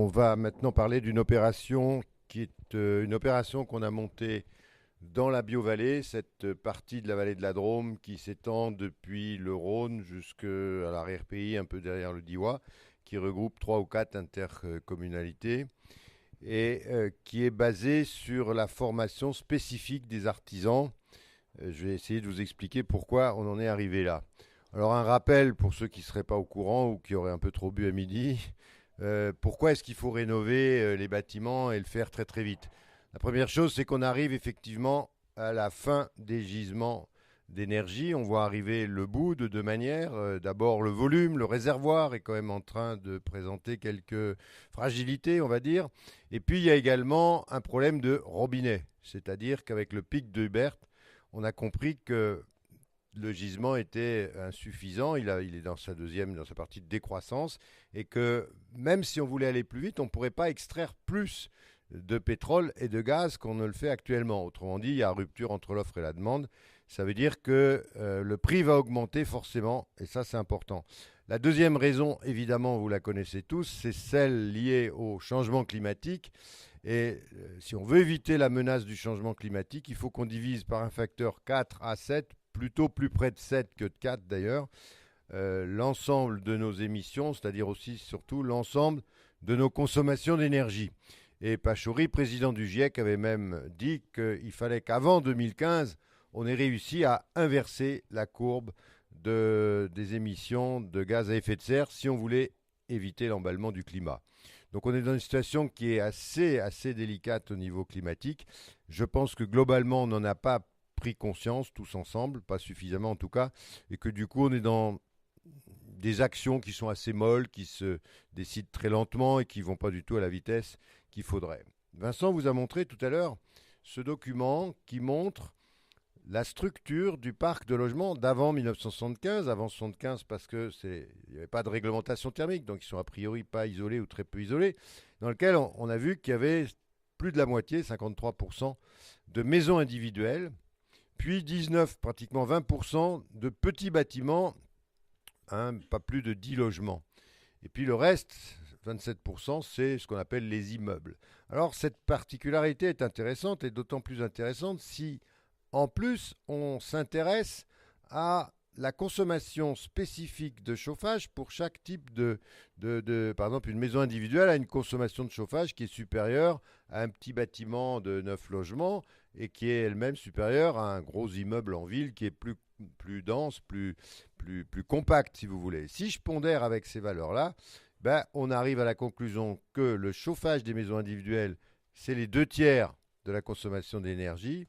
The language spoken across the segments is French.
On va maintenant parler d'une opération qui est une opération qu'on a montée dans la Biovallée, cette partie de la vallée de la Drôme qui s'étend depuis le Rhône jusqu'à l'arrière-pays, un peu derrière le Diois, qui regroupe trois ou quatre intercommunalités et qui est basée sur la formation spécifique des artisans. Je vais essayer de vous expliquer pourquoi on en est arrivé là. Alors un rappel pour ceux qui ne seraient pas au courant ou qui auraient un peu trop bu à midi. Pourquoi est-ce qu'il faut rénover les bâtiments et le faire très très vite? La première chose, c'est qu'on arrive effectivement à la fin des gisements d'énergie. On voit arriver le bout de deux manières. D'abord, le volume, le réservoir est quand même en train de présenter quelques fragilités, on va dire. Et puis, il y a également un problème de robinet. C'est-à-dire qu'avec le pic de Hubert, on a compris que le gisement était insuffisant, il est dans sa partie de décroissance, et que même si on voulait aller plus vite, on ne pourrait pas extraire plus de pétrole et de gaz qu'on ne le fait actuellement. Autrement dit, il y a rupture entre l'offre et la demande. Ça veut dire que le prix va augmenter forcément, et ça c'est important. La deuxième raison, évidemment, vous la connaissez tous, c'est celle liée au changement climatique. Et si on veut éviter la menace du changement climatique, il faut qu'on divise par un facteur 4 à 7, plutôt plus près de 7 que de 4 d'ailleurs, l'ensemble de nos émissions, c'est-à-dire aussi surtout l'ensemble de nos consommations d'énergie. Et Pachauri, président du GIEC, avait même dit qu'il fallait qu'avant 2015, on ait réussi à inverser la courbe des émissions de gaz à effet de serre si on voulait éviter l'emballement du climat. Donc on est dans une situation qui est assez délicate au niveau climatique. Je pense que globalement, on n'en a pas pris conscience tous ensemble, pas suffisamment en tout cas, et que du coup, on est dans des actions qui sont assez molles, qui se décident très lentement et qui ne vont pas du tout à la vitesse qu'il faudrait. Vincent vous a montré tout à l'heure ce document qui montre la structure du parc de logement d'avant 1975, avant 1975 parce qu'il n'y avait pas de réglementation thermique, donc ils sont a priori pas isolés ou très peu isolés, dans lequel on a vu qu'il y avait plus de la moitié, 53%, de maisons individuelles, puis 19, pratiquement 20% de petits bâtiments, pas plus de 10 logements. Et puis le reste, 27%, c'est ce qu'on appelle les immeubles. Alors cette particularité est intéressante et d'autant plus intéressante si en plus, on s'intéresse à la consommation spécifique de chauffage pour chaque type par exemple, une maison individuelle a une consommation de chauffage qui est supérieure à un petit bâtiment de 9 logements et qui est elle-même supérieure à un gros immeuble en ville qui est plus dense, plus compact, si vous voulez. Si je pondère avec ces valeurs-là, on arrive à la conclusion que le chauffage des maisons individuelles, c'est les 2 tiers de la consommation d'énergie.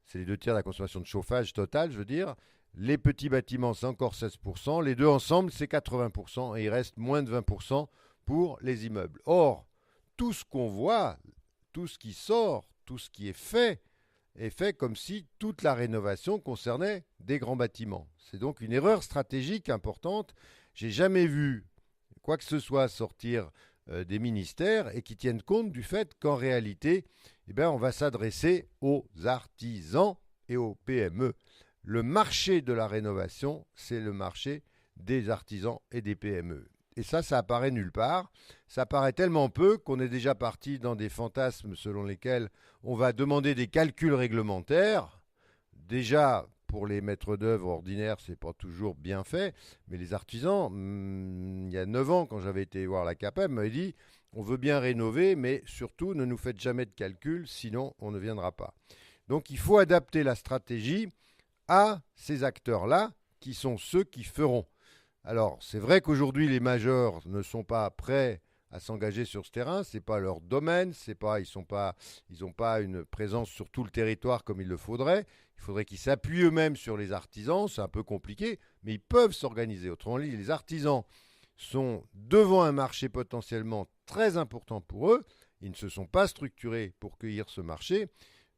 C'est les 2 tiers de la consommation de chauffage totale, je veux dire. Les petits bâtiments, c'est encore 16%. Les deux ensemble, c'est 80%. Et il reste moins de 20% pour les immeubles. Or, tout ce qu'on voit, tout ce qui sort, tout ce qui est fait comme si toute la rénovation concernait des grands bâtiments. C'est donc une erreur stratégique importante. J'ai jamais vu quoi que ce soit sortir des ministères et qui tiennent compte du fait qu'en réalité, on va s'adresser aux artisans et aux PME. Le marché de la rénovation, c'est le marché des artisans et des PME. Et ça apparaît nulle part. Ça apparaît tellement peu qu'on est déjà parti dans des fantasmes selon lesquels on va demander des calculs réglementaires. Déjà, pour les maîtres d'œuvre ordinaires, c'est pas toujours bien fait, mais les artisans, il y a 9 ans, quand j'avais été voir la CAPEM, m'avait dit on veut bien rénover, mais surtout ne nous faites jamais de calculs, sinon on ne viendra pas. Donc il faut adapter la stratégie à ces acteurs-là, qui sont ceux qui feront. Alors c'est vrai qu'aujourd'hui les majors ne sont pas prêts à s'engager sur ce terrain, c'est pas leur domaine, ils n'ont pas une présence sur tout le territoire comme il le faudrait. Il faudrait qu'ils s'appuient eux-mêmes sur les artisans, c'est un peu compliqué, mais ils peuvent s'organiser. Autrement dit, les artisans sont devant un marché potentiellement très important pour eux. Ils ne se sont pas structurés pour cueillir ce marché.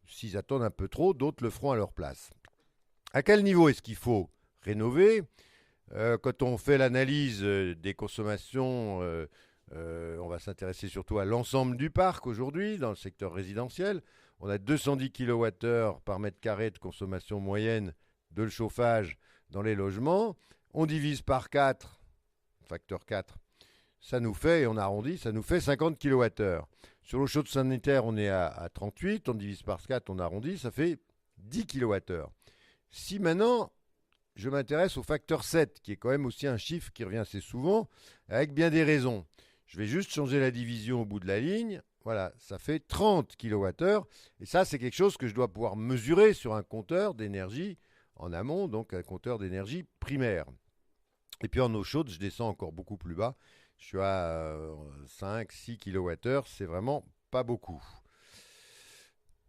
S'ils attendent un peu trop, d'autres le feront à leur place. À quel niveau est-ce qu'il faut rénover? Quand on fait l'analyse des consommations, on va s'intéresser surtout à l'ensemble du parc aujourd'hui, dans le secteur résidentiel. On a 210 kWh par mètre carré de consommation moyenne de chauffage dans les logements. On divise par 4, facteur 4, ça nous fait, et on arrondit, ça nous fait 50 kWh. Sur l'eau chaude sanitaire, on est à 38, on divise par 4, on arrondit, ça fait 10 kWh. Si maintenant, je m'intéresse au facteur 7, qui est quand même aussi un chiffre qui revient assez souvent, avec bien des raisons. Je vais juste changer la division au bout de la ligne. Voilà, ça fait 30 kWh. Et ça, c'est quelque chose que je dois pouvoir mesurer sur un compteur d'énergie en amont, donc un compteur d'énergie primaire. Et puis en eau chaude, je descends encore beaucoup plus bas. Je suis à 5-6 kWh, c'est vraiment pas beaucoup.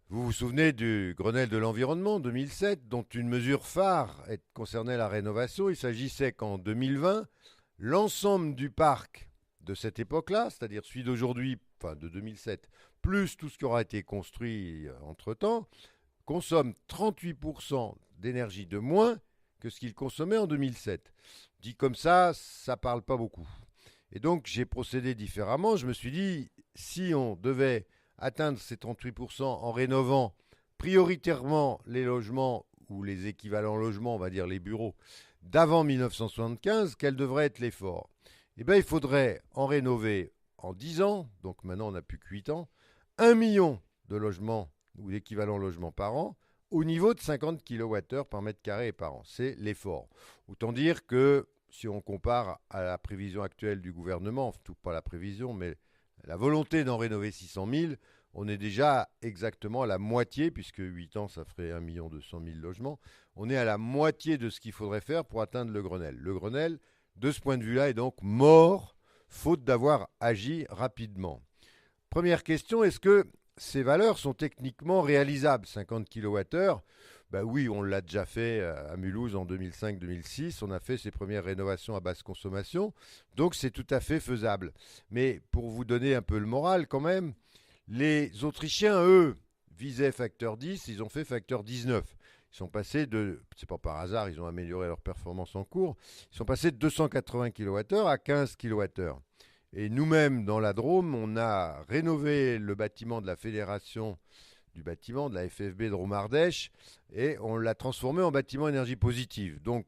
Vous vous souvenez du Grenelle de l'environnement 2007, dont une mesure phare concernait la rénovation. Il s'agissait qu'en 2020, l'ensemble du parc de cette époque-là, c'est-à-dire celui d'aujourd'hui, enfin de 2007, plus tout ce qui aura été construit entre-temps, consomme 38% d'énergie de moins que ce qu'il consommait en 2007. Dit comme ça ne parle pas beaucoup. Et donc, j'ai procédé différemment. Je me suis dit, si on devait atteindre ces 38% en rénovant prioritairement les logements ou les équivalents logements, on va dire les bureaux, d'avant 1975, quel devrait être l'effort? Eh bien, il faudrait en rénover en 10 ans, donc maintenant on n'a plus que 8 ans, 1 million de logements ou d'équivalents logements par an, au niveau de 50 kWh par mètre carré et par an. C'est l'effort. Autant dire que si on compare à la prévision actuelle du gouvernement, tout pas la prévision, mais la volonté d'en rénover 600 000, on est déjà exactement à la moitié, puisque 8 ans, ça ferait 1 200 000 logements. On est à la moitié de ce qu'il faudrait faire pour atteindre le Grenelle. Le Grenelle, de ce point de vue-là, est donc mort, faute d'avoir agi rapidement. Première question, est-ce que ces valeurs sont techniquement réalisables? 50 kWh, ben oui, on l'a déjà fait à Mulhouse en 2005-2006. On a fait ses premières rénovations à basse consommation. Donc, c'est tout à fait faisable. Mais pour vous donner un peu le moral quand même, les Autrichiens, eux, visaient facteur 10. Ils ont fait facteur 19. Ils sont passés de, c'est pas par hasard, ils ont amélioré leur performance en cours. Ils sont passés de 280 kWh à 15 kWh. Et nous-mêmes, dans la Drôme, on a rénové le bâtiment de la Fédération du bâtiment de la FFB de Drôme-Ardèche et on l'a transformé en bâtiment énergie positive. Donc,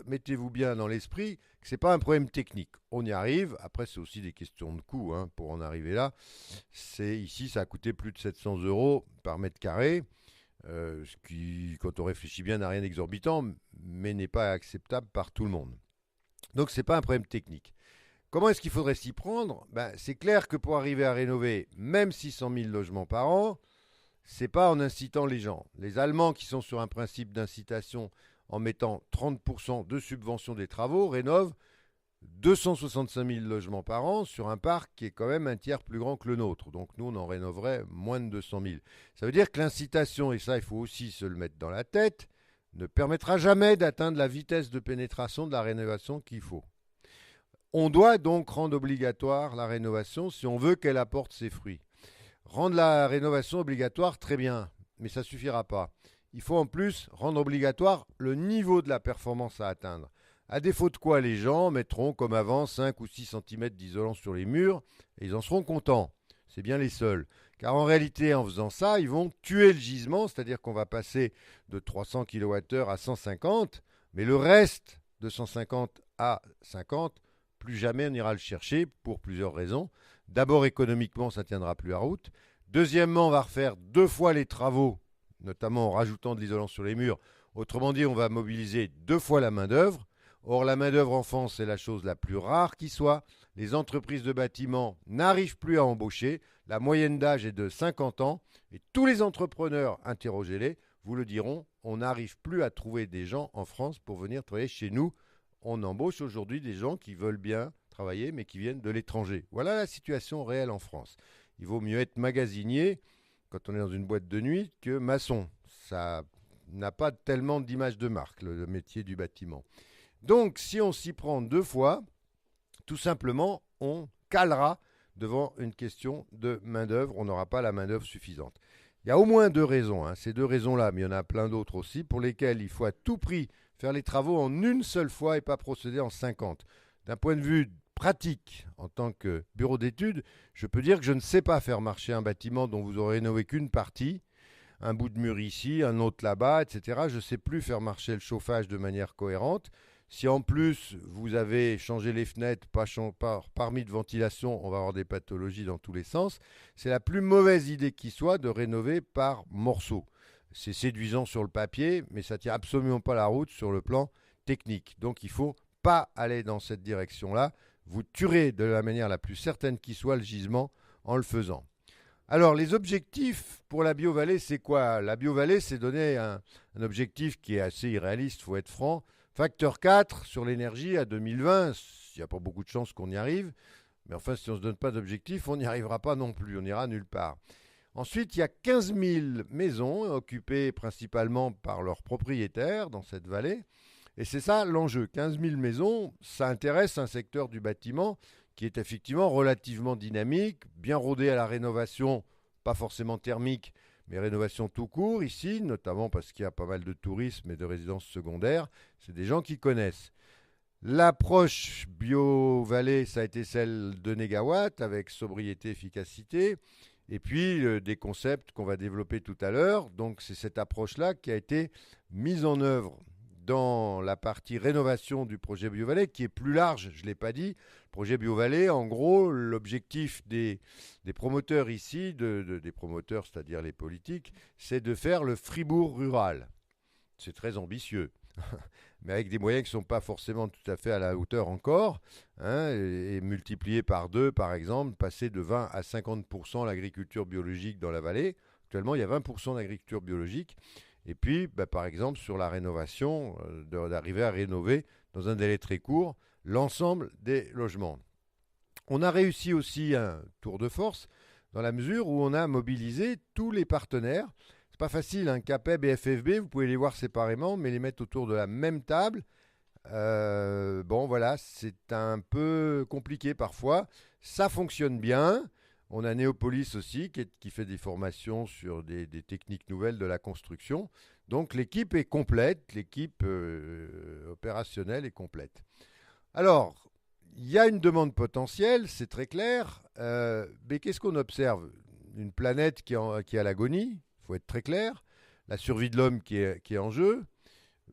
mettez-vous bien dans l'esprit que ce n'est pas un problème technique. On y arrive. Après, c'est aussi des questions de coût pour en arriver là. Ici, ça a coûté plus de 700 € par mètre carré, ce qui, quand on réfléchit bien, n'a rien d'exorbitant, mais n'est pas acceptable par tout le monde. Donc, ce n'est pas un problème technique. Comment est-ce qu'il faudrait s'y prendre? C'est clair que pour arriver à rénover même 600 000 logements par an, c'est pas en incitant les gens. Les Allemands qui sont sur un principe d'incitation en mettant 30% de subvention des travaux rénovent 265 000 logements par an sur un parc qui est quand même un tiers plus grand que le nôtre. Donc nous, on en rénoverait moins de 200 000. Ça veut dire que l'incitation, et ça il faut aussi se le mettre dans la tête, ne permettra jamais d'atteindre la vitesse de pénétration de la rénovation qu'il faut. On doit donc rendre obligatoire la rénovation si on veut qu'elle apporte ses fruits. Rendre la rénovation obligatoire, très bien, mais ça ne suffira pas. Il faut en plus rendre obligatoire le niveau de la performance à atteindre. À défaut de quoi, les gens mettront comme avant 5 ou 6 cm d'isolant sur les murs et ils en seront contents. C'est bien les seuls. Car en réalité, en faisant ça, ils vont tuer le gisement, c'est-à-dire qu'on va passer de 300 kWh à 150, mais le reste de 150 à 50, plus jamais on ira le chercher pour plusieurs raisons. D'abord, économiquement, ça ne tiendra plus la route. Deuxièmement, on va refaire 2 fois les travaux, notamment en rajoutant de l'isolant sur les murs. Autrement dit, on va mobiliser 2 fois la main-d'œuvre. Or, la main-d'œuvre en France, c'est la chose la plus rare qui soit. Les entreprises de bâtiment n'arrivent plus à embaucher. La moyenne d'âge est de 50 ans. Et tous les entrepreneurs, interrogez-les, vous le diront, on n'arrive plus à trouver des gens en France pour venir travailler chez nous. On embauche aujourd'hui des gens qui veulent bien travailler, mais qui viennent de l'étranger. Voilà la situation réelle en France. Il vaut mieux être magasinier quand on est dans une boîte de nuit que maçon. Ça n'a pas tellement d'image de marque, le métier du bâtiment. Donc, si on s'y prend 2 fois, tout simplement, on calera devant une question de main-d'œuvre. On n'aura pas la main-d'œuvre suffisante. Il y a au moins 2 raisons. Ces 2 raisons-là, mais il y en a plein d'autres aussi, pour lesquelles il faut à tout prix faire les travaux en une seule fois et pas procéder en 50. D'un point de vue pratique, en tant que bureau d'études, je peux dire que je ne sais pas faire marcher un bâtiment dont vous aurez rénové qu'une partie, un bout de mur ici, un autre là-bas, etc. Je ne sais plus faire marcher le chauffage de manière cohérente. Si en plus vous avez changé les fenêtres, pas mis de ventilation, on va avoir des pathologies dans tous les sens. C'est la plus mauvaise idée qui soit de rénover par morceaux. C'est séduisant sur le papier, mais ça ne tient absolument pas la route sur le plan technique. Donc il ne faut pas aller dans cette direction-là. Vous tuerez de la manière la plus certaine qui soit le gisement en le faisant. Alors, les objectifs pour la BioVallée, c'est quoi? La BioVallée, c'est donner un objectif qui est assez irréaliste, il faut être franc. Facteur 4 sur l'énergie à 2020, il n'y a pas beaucoup de chances qu'on y arrive. Mais enfin, si on ne se donne pas d'objectif, on n'y arrivera pas non plus, on n'ira nulle part. Ensuite, il y a 15 000 maisons occupées principalement par leurs propriétaires dans cette vallée. Et c'est ça l'enjeu. 15 000 maisons, ça intéresse un secteur du bâtiment qui est effectivement relativement dynamique, bien rodé à la rénovation, pas forcément thermique, mais rénovation tout court ici, notamment parce qu'il y a pas mal de tourisme et de résidences secondaires. C'est des gens qui connaissent. L'approche bio-vallée, ça a été celle de Négawatt avec sobriété, efficacité. Et puis des concepts qu'on va développer tout à l'heure. Donc c'est cette approche-là qui a été mise en œuvre dans la partie rénovation du projet BioVallée, qui est plus large, je ne l'ai pas dit. Le projet BioVallée, en gros, l'objectif des promoteurs ici, des promoteurs, c'est-à-dire les politiques, c'est de faire le Fribourg rural. C'est très ambitieux, mais avec des moyens qui ne sont pas forcément tout à fait à la hauteur encore, hein, et multiplier par 2, par exemple, passer de 20 à 50% l'agriculture biologique dans la vallée. Actuellement, il y a 20% d'agriculture biologique. Et puis, par exemple, sur la rénovation, d'arriver à rénover dans un délai très court l'ensemble des logements. On a réussi aussi un tour de force dans la mesure où on a mobilisé tous les partenaires. C'est pas facile, hein, CAPEB et FFB, vous pouvez les voir séparément, mais les mettre autour de la même table, bon voilà, c'est un peu compliqué parfois. Ça fonctionne bien. On a Néopolis aussi qui fait des formations sur des techniques nouvelles de la construction. Donc l'équipe est complète, l'équipe opérationnelle est complète. Alors, il y a une demande potentielle, c'est très clair, mais qu'est-ce qu'on observe? Une planète qui est à l'agonie, il faut être très clair, la survie de l'homme qui est en jeu.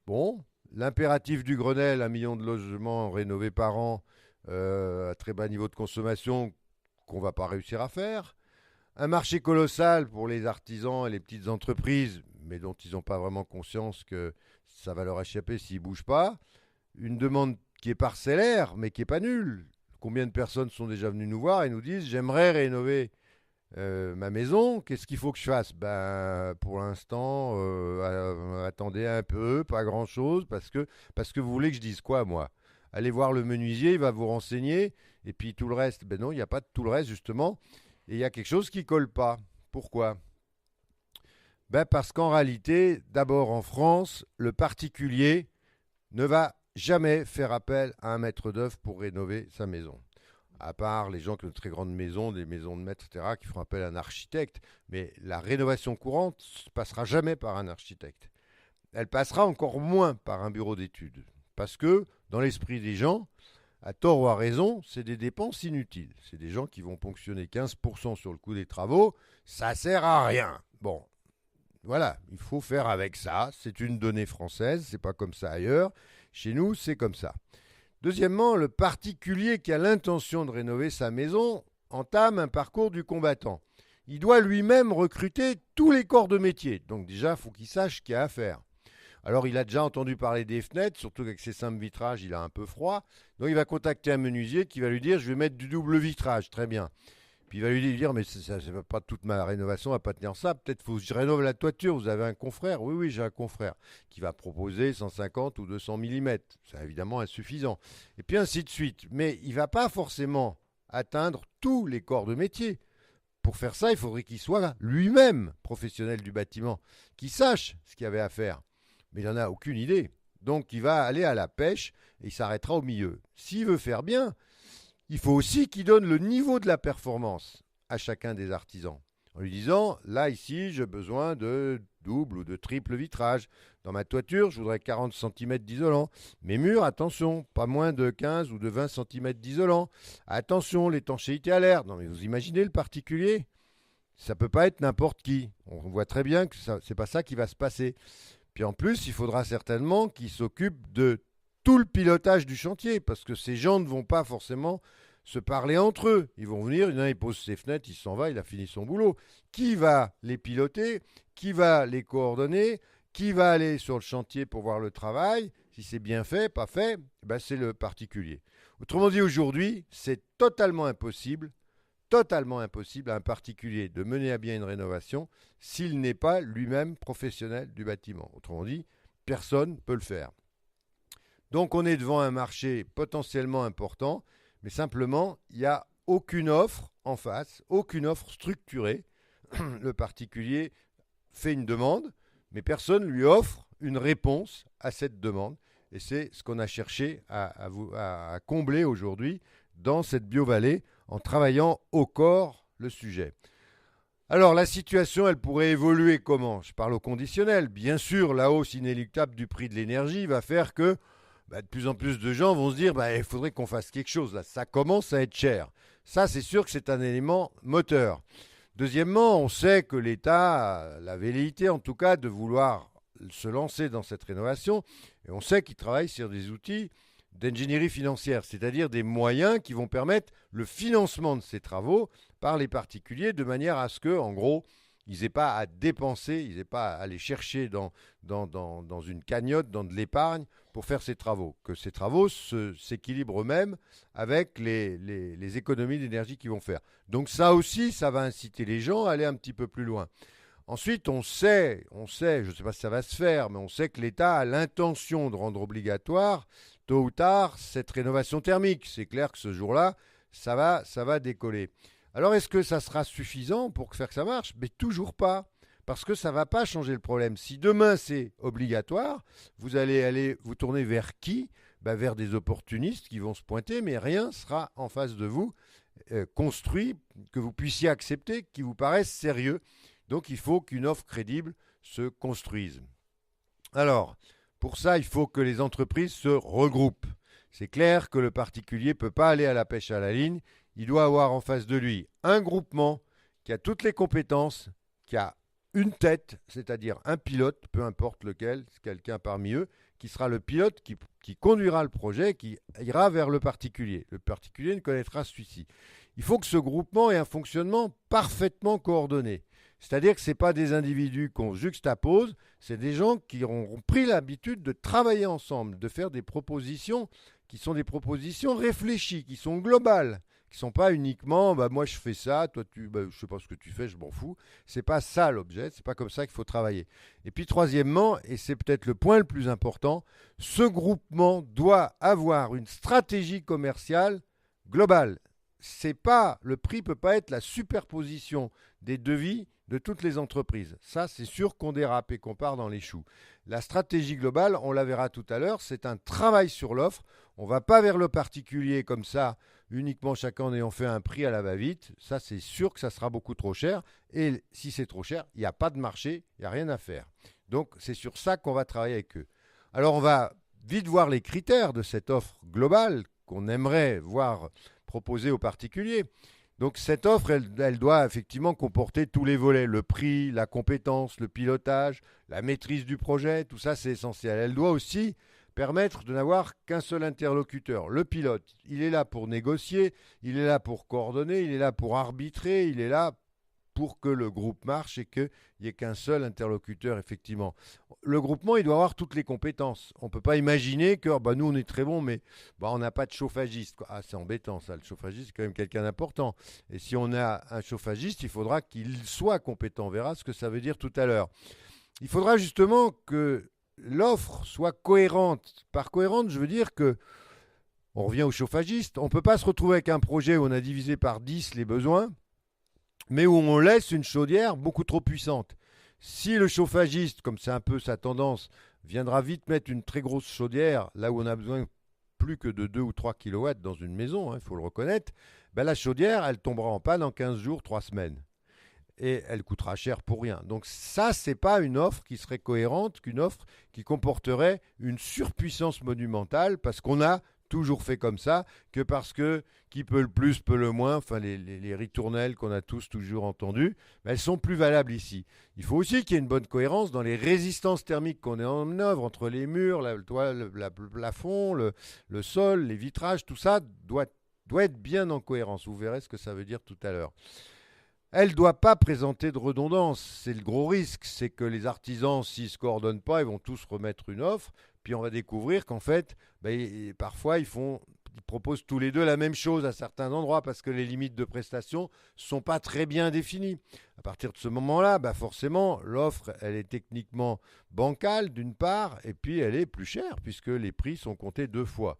Bon, l'impératif du Grenelle, 1 million de logements rénovés par an à très bas niveau de consommation, qu'on ne va pas réussir à faire. Un marché colossal pour les artisans et les petites entreprises, mais dont ils n'ont pas vraiment conscience que ça va leur échapper s'ils ne bougent pas. Une demande qui est parcellaire, mais qui n'est pas nulle. Combien de personnes sont déjà venues nous voir et nous disent « J'aimerais rénover ma maison, qu'est-ce qu'il faut que je fasse ?» Pour l'instant, attendez un peu, pas grand-chose, parce que vous voulez que je dise quoi, moi? Allez voir le menuisier, il va vous renseigner. Et puis tout le reste, non, il n'y a pas de tout le reste, justement. Et il y a quelque chose qui ne colle pas. Pourquoi? Parce qu'en réalité, d'abord en France, le particulier ne va jamais faire appel à un maître d'œuvre pour rénover sa maison. À part les gens qui ont de très grandes maisons, des maisons de maître, etc., qui font appel à un architecte. Mais la rénovation courante ne passera jamais par un architecte. Elle passera encore moins par un bureau d'études. Parce que, dans l'esprit des gens, à tort ou à raison, c'est des dépenses inutiles. C'est des gens qui vont ponctionner 15% sur le coût des travaux. Ça ne sert à rien. Bon, voilà, il faut faire avec ça. C'est une donnée française, c'est pas comme ça ailleurs. Chez nous, c'est comme ça. Deuxièmement, le particulier qui a l'intention de rénover sa maison entame un parcours du combattant. Il doit lui-même recruter tous les corps de métier. Donc déjà, il faut qu'il sache ce qu'il y a à faire. Alors, il a déjà entendu parler des fenêtres, surtout qu'avec ses simples vitrages, il a un peu froid. Donc, il va contacter un menuisier qui va lui dire « Je vais mettre du double vitrage. » Très bien. Puis, il va lui dire « Mais ça va pas toute ma rénovation, va pas tenir ça. Peut-être faut que je rénove la toiture. Vous avez un confrère ?» Oui, oui, j'ai un confrère qui va proposer 150 ou 200 mm. C'est évidemment insuffisant. Et puis, ainsi de suite. Mais il ne va pas forcément atteindre tous les corps de métier. Pour faire ça, il faudrait qu'il soit lui-même professionnel du bâtiment, qu'il sache ce qu'il y avait à faire. Mais il n'en a aucune idée. Donc il va aller à la pêche et il s'arrêtera au milieu. S'il veut faire bien, il faut aussi qu'il donne le niveau de la performance à chacun des artisans. En lui disant, là ici, j'ai besoin de double ou de triple vitrage. Dans ma toiture, je voudrais 40 cm d'isolant. Mes murs, attention, pas moins de 15 ou de 20 cm d'isolant. Attention, l'étanchéité à l'air. Non mais vous imaginez le particulier? Ça ne peut pas être n'importe qui. On voit très bien que ce n'est pas ça qui va se passer. Puis en plus, il faudra certainement qu'il s'occupe de tout le pilotage du chantier, parce que ces gens ne vont pas forcément se parler entre eux. Ils vont venir, il pose ses fenêtres, il s'en va, il a fini son boulot. Qui va les piloter? Qui va les coordonner? Qui va aller sur le chantier pour voir le travail? Si c'est bien fait, pas fait, c'est le particulier. Autrement dit, aujourd'hui, c'est totalement impossible à un particulier de mener à bien une rénovation s'il n'est pas lui-même professionnel du bâtiment. Autrement dit, personne ne peut le faire. Donc on est devant un marché potentiellement important, mais simplement, il n'y a aucune offre en face, aucune offre structurée. Le particulier fait une demande, mais personne ne lui offre une réponse à cette demande. Et c'est ce qu'on a cherché à combler aujourd'hui dans cette BioVallée en travaillant au corps le sujet. Alors la situation, elle pourrait évoluer comment? Je parle au conditionnel. Bien sûr, la hausse inéluctable du prix de l'énergie va faire que de plus en plus de gens vont se dire il faudrait qu'on fasse quelque chose. Là, ça commence à être cher. Ça, c'est sûr que c'est un élément moteur. Deuxièmement, on sait que l'État a la velléité, en tout cas, de vouloir se lancer dans cette rénovation. Et on sait qu'il travaille sur des outils d'ingénierie financière, c'est-à-dire des moyens qui vont permettre le financement de ces travaux par les particuliers de manière à ce que, en gros, ils n'aient pas à dépenser, ils n'aient pas à aller chercher dans une cagnotte, dans de l'épargne pour faire ces travaux. Que ces travaux s'équilibrent eux-mêmes avec les économies d'énergie qu'ils vont faire. Donc ça aussi, ça va inciter les gens à aller un petit peu plus loin. Ensuite, on sait, je ne sais pas si ça va se faire, mais on sait que l'État a l'intention de rendre obligatoire, tôt ou tard, cette rénovation thermique. C'est clair que ce jour-là, ça va décoller. Alors, est-ce que ça sera suffisant pour faire que ça marche? Mais toujours pas, parce que ça ne va pas changer le problème. Si demain c'est obligatoire, vous allez vous tourner vers qui? Vers des opportunistes qui vont se pointer, mais rien sera en face de vous construit, que vous puissiez accepter, qui vous paraisse sérieux. Donc il faut qu'une offre crédible se construise. Alors, pour ça, il faut que les entreprises se regroupent. C'est clair que le particulier ne peut pas aller à la pêche à la ligne. Il doit avoir en face de lui un groupement qui a toutes les compétences, qui a une tête, c'est-à-dire un pilote, peu importe lequel, quelqu'un parmi eux, qui sera le pilote qui conduira le projet, qui ira vers le particulier. Le particulier ne connaîtra celui-ci. Il faut que ce groupement ait un fonctionnement parfaitement coordonné. C'est-à-dire que ce n'est pas des individus qu'on juxtapose, c'est des gens qui auront pris l'habitude de travailler ensemble, de faire des propositions qui sont des propositions réfléchies, qui sont globales, qui ne sont pas uniquement moi je fais ça, toi je ne sais pas ce que tu fais, je m'en fous. Ce n'est pas ça l'objet, ce n'est pas comme ça qu'il faut travailler. Et puis troisièmement, et c'est peut-être le point le plus important, ce groupement doit avoir une stratégie commerciale globale. Le prix ne peut pas être la superposition des devis de toutes les entreprises. Ça, c'est sûr qu'on dérape et qu'on part dans les choux. La stratégie globale, on la verra tout à l'heure, c'est un travail sur l'offre. On ne va pas vers le particulier comme ça, uniquement chacun en ayant fait un prix à la va-vite. Ça, c'est sûr que ça sera beaucoup trop cher. Et si c'est trop cher, il n'y a pas de marché, il n'y a rien à faire. Donc, c'est sur ça qu'on va travailler avec eux. Alors, on va vite voir les critères de cette offre globale qu'on aimerait voir proposée aux particuliers. Donc cette offre, elle doit effectivement comporter tous les volets, le prix, la compétence, le pilotage, la maîtrise du projet, tout ça c'est essentiel. Elle doit aussi permettre de n'avoir qu'un seul interlocuteur, le pilote. Il est là pour négocier, il est là pour coordonner, il est là pour arbitrer, il est là pour que le groupe marche et qu'il n'y ait qu'un seul interlocuteur, effectivement. Le groupement, il doit avoir toutes les compétences. On ne peut pas imaginer que nous, on est très bons, mais on n'a pas de chauffagiste. Ah, c'est embêtant, ça. Le chauffagiste, c'est quand même quelqu'un d'important. Et si on a un chauffagiste, il faudra qu'il soit compétent. On verra ce que ça veut dire tout à l'heure. Il faudra justement que l'offre soit cohérente. Par cohérente, je veux dire que on revient au chauffagiste. On ne peut pas se retrouver avec un projet où on a divisé par 10 les besoins, mais où on laisse une chaudière beaucoup trop puissante. Si le chauffagiste, comme c'est un peu sa tendance, viendra vite mettre une très grosse chaudière, là où on a besoin plus que de 2 ou 3 kW dans une maison, il faut le reconnaître, la chaudière, elle tombera en panne en 15 jours, 3 semaines. Et elle coûtera cher pour rien. Donc ça, ce n'est pas une offre qui serait cohérente, qu'une offre qui comporterait une surpuissance monumentale, parce qu'on a toujours fait comme ça, que parce que qui peut le plus peut le moins, enfin les ritournelles qu'on a tous toujours entendues, ben, elles sont plus valables ici. Il faut aussi qu'il y ait une bonne cohérence dans les résistances thermiques qu'on est en œuvre entre les murs, le toit, le plafond, le sol, les vitrages, tout ça doit être bien en cohérence. Vous verrez ce que ça veut dire tout à l'heure. Elle ne doit pas présenter de redondance. C'est le gros risque. C'est que les artisans, s'ils ne se coordonnent pas, ils vont tous remettre une offre. Puis on va découvrir qu'en fait, parfois, ils proposent tous les deux la même chose à certains endroits parce que les limites de prestation ne sont pas très bien définies. À partir de ce moment-là, forcément, l'offre, elle est techniquement bancale d'une part, et puis elle est plus chère puisque les prix sont comptés 2 fois.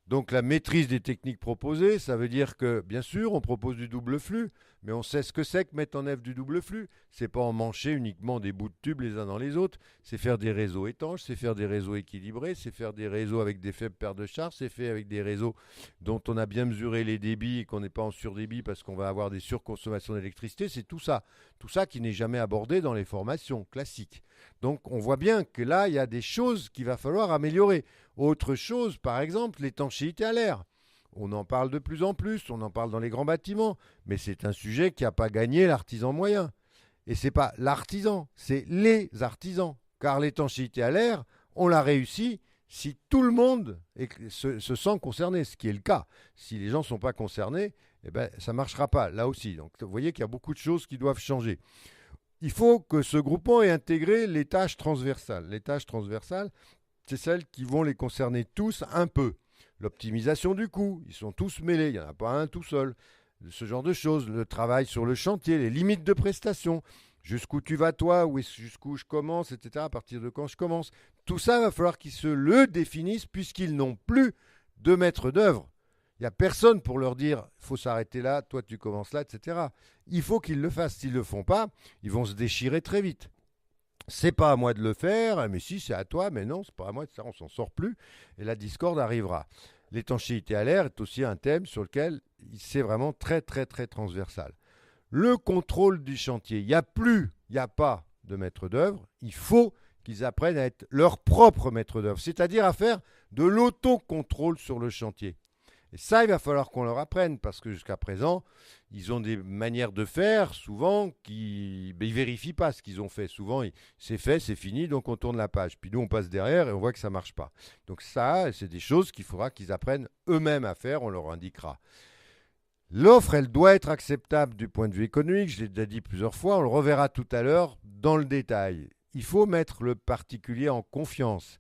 Donc la maîtrise des techniques proposées, ça veut dire que, bien sûr, on propose du double flux, mais on sait ce que c'est que mettre en œuvre du double flux. C'est pas emmancher uniquement des bouts de tubes les uns dans les autres, c'est faire des réseaux étanches, c'est faire des réseaux équilibrés, c'est faire des réseaux avec des faibles pertes de charge, c'est fait avec des réseaux dont on a bien mesuré les débits et qu'on n'est pas en surdébit parce qu'on va avoir des surconsommations d'électricité. C'est tout ça qui n'est jamais abordé dans les formations classiques. Donc on voit bien que là, il y a des choses qu'il va falloir améliorer. Autre chose, par exemple, l'étanchéité à l'air. On en parle de plus en plus, on en parle dans les grands bâtiments, mais c'est un sujet qui n'a pas gagné l'artisan moyen. Et ce n'est pas l'artisan, c'est les artisans. Car l'étanchéité à l'air, on l'a réussi si tout le monde se sent concerné, ce qui est le cas. Si les gens ne sont pas concernés, ça ne marchera pas, là aussi. Donc vous voyez qu'il y a beaucoup de choses qui doivent changer. Il faut que ce groupement ait intégré les tâches transversales. Les tâches transversales, c'est celles qui vont les concerner tous un peu. L'optimisation du coût, ils sont tous mêlés, il n'y en a pas un tout seul. Ce genre de choses, le travail sur le chantier, les limites de prestation, jusqu'où tu vas toi, jusqu'où je commence, etc., à partir de quand je commence. Tout ça, il va falloir qu'ils se le définissent puisqu'ils n'ont plus de maître d'œuvre. Il n'y a personne pour leur dire il faut s'arrêter là, toi tu commences là, etc. Il faut qu'ils le fassent. S'ils ne le font pas, ils vont se déchirer très vite. C'est pas à moi de le faire, mais si c'est à toi, mais non, c'est pas à moi de faire, on s'en sort plus et la discorde arrivera. L'étanchéité à l'air est aussi un thème sur lequel c'est vraiment très très très transversal. Le contrôle du chantier, il n'y a pas de maître d'œuvre, il faut qu'ils apprennent à être leur propre maître d'œuvre, c'est-à-dire à faire de l'autocontrôle sur le chantier. Et ça, il va falloir qu'on leur apprenne, parce que jusqu'à présent, ils ont des manières de faire, souvent, ils ne vérifient pas ce qu'ils ont fait. Souvent, c'est fait, c'est fini, donc on tourne la page. Puis nous, on passe derrière et on voit que ça ne marche pas. Donc ça, c'est des choses qu'il faudra qu'ils apprennent eux-mêmes à faire, on leur indiquera. L'offre, elle doit être acceptable du point de vue économique, je l'ai déjà dit plusieurs fois, on le reverra tout à l'heure dans le détail. Il faut mettre le particulier en confiance.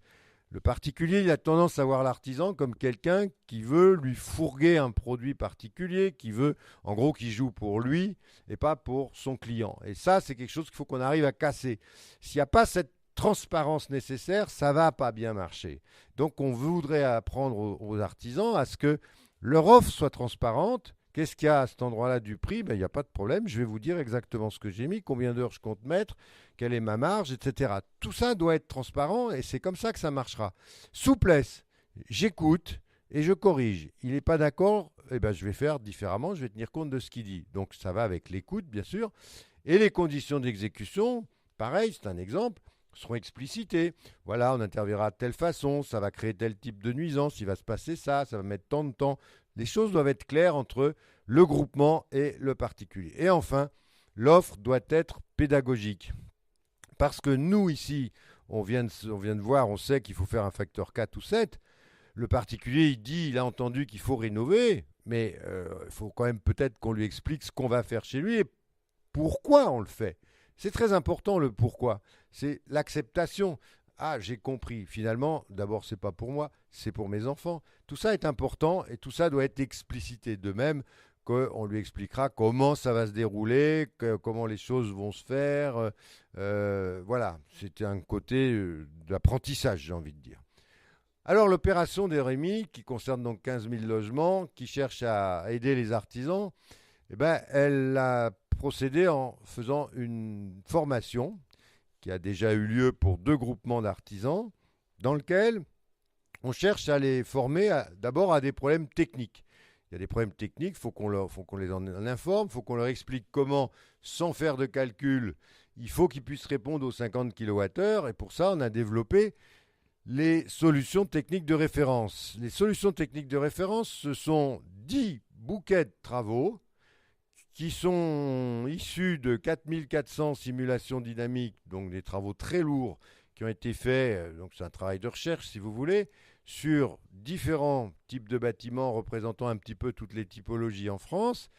Le particulier, il a tendance à voir l'artisan comme quelqu'un qui veut lui fourguer un produit particulier, qui veut, en gros, qui joue pour lui et pas pour son client. Et ça, c'est quelque chose qu'il faut qu'on arrive à casser. S'il n'y a pas cette transparence nécessaire, ça ne va pas bien marcher. Donc, on voudrait apprendre aux artisans à ce que leur offre soit transparente. Qu'est-ce qu'il y a à cet endroit-là du prix ? Il n'y a pas de problème, je vais vous dire exactement ce que j'ai mis, combien d'heures je compte mettre, quelle est ma marge, etc. Tout ça doit être transparent et c'est comme ça que ça marchera. Souplesse, j'écoute et je corrige. Il n'est pas d'accord, je vais faire différemment, je vais tenir compte de ce qu'il dit. Donc ça va avec l'écoute, bien sûr. Et les conditions d'exécution, pareil, c'est un exemple, seront explicitées. Voilà, on interviendra de telle façon, ça va créer tel type de nuisance, il va se passer ça, ça va mettre tant de temps. Les choses doivent être claires entre le groupement et le particulier. Et enfin, l'offre doit être pédagogique. Parce que nous, ici, on vient de voir, on sait qu'il faut faire un facteur 4 ou 7. Le particulier, il a entendu qu'il faut rénover, mais il faut quand même peut-être qu'on lui explique ce qu'on va faire chez lui et pourquoi on le fait. C'est très important le pourquoi. C'est l'acceptation. Ah, j'ai compris. Finalement, d'abord, c'est pas pour moi, c'est pour mes enfants. Tout ça est important et tout ça doit être explicité. De même qu'on lui expliquera comment ça va se dérouler, comment les choses vont se faire. Voilà, c'est un côté d'apprentissage, j'ai envie de dire. Alors, l'opération des Rémi, qui concerne donc 15 000 logements, qui cherche à aider les artisans, elle a procédé en faisant une formation qui a déjà eu lieu pour 2 groupements d'artisans, dans lequel on cherche à les former d'abord à des problèmes techniques. Il y a des problèmes techniques, faut qu'on les en informe, il faut qu'on leur explique comment, sans faire de calcul, il faut qu'ils puissent répondre aux 50 kWh. Et pour ça, on a développé les solutions techniques de référence. Les solutions techniques de référence, ce sont 10 bouquets de travaux qui sont issus de 4400 simulations dynamiques, donc des travaux très lourds qui ont été faits, donc c'est un travail de recherche si vous voulez, sur différents types de bâtiments représentant un petit peu toutes les typologies en France,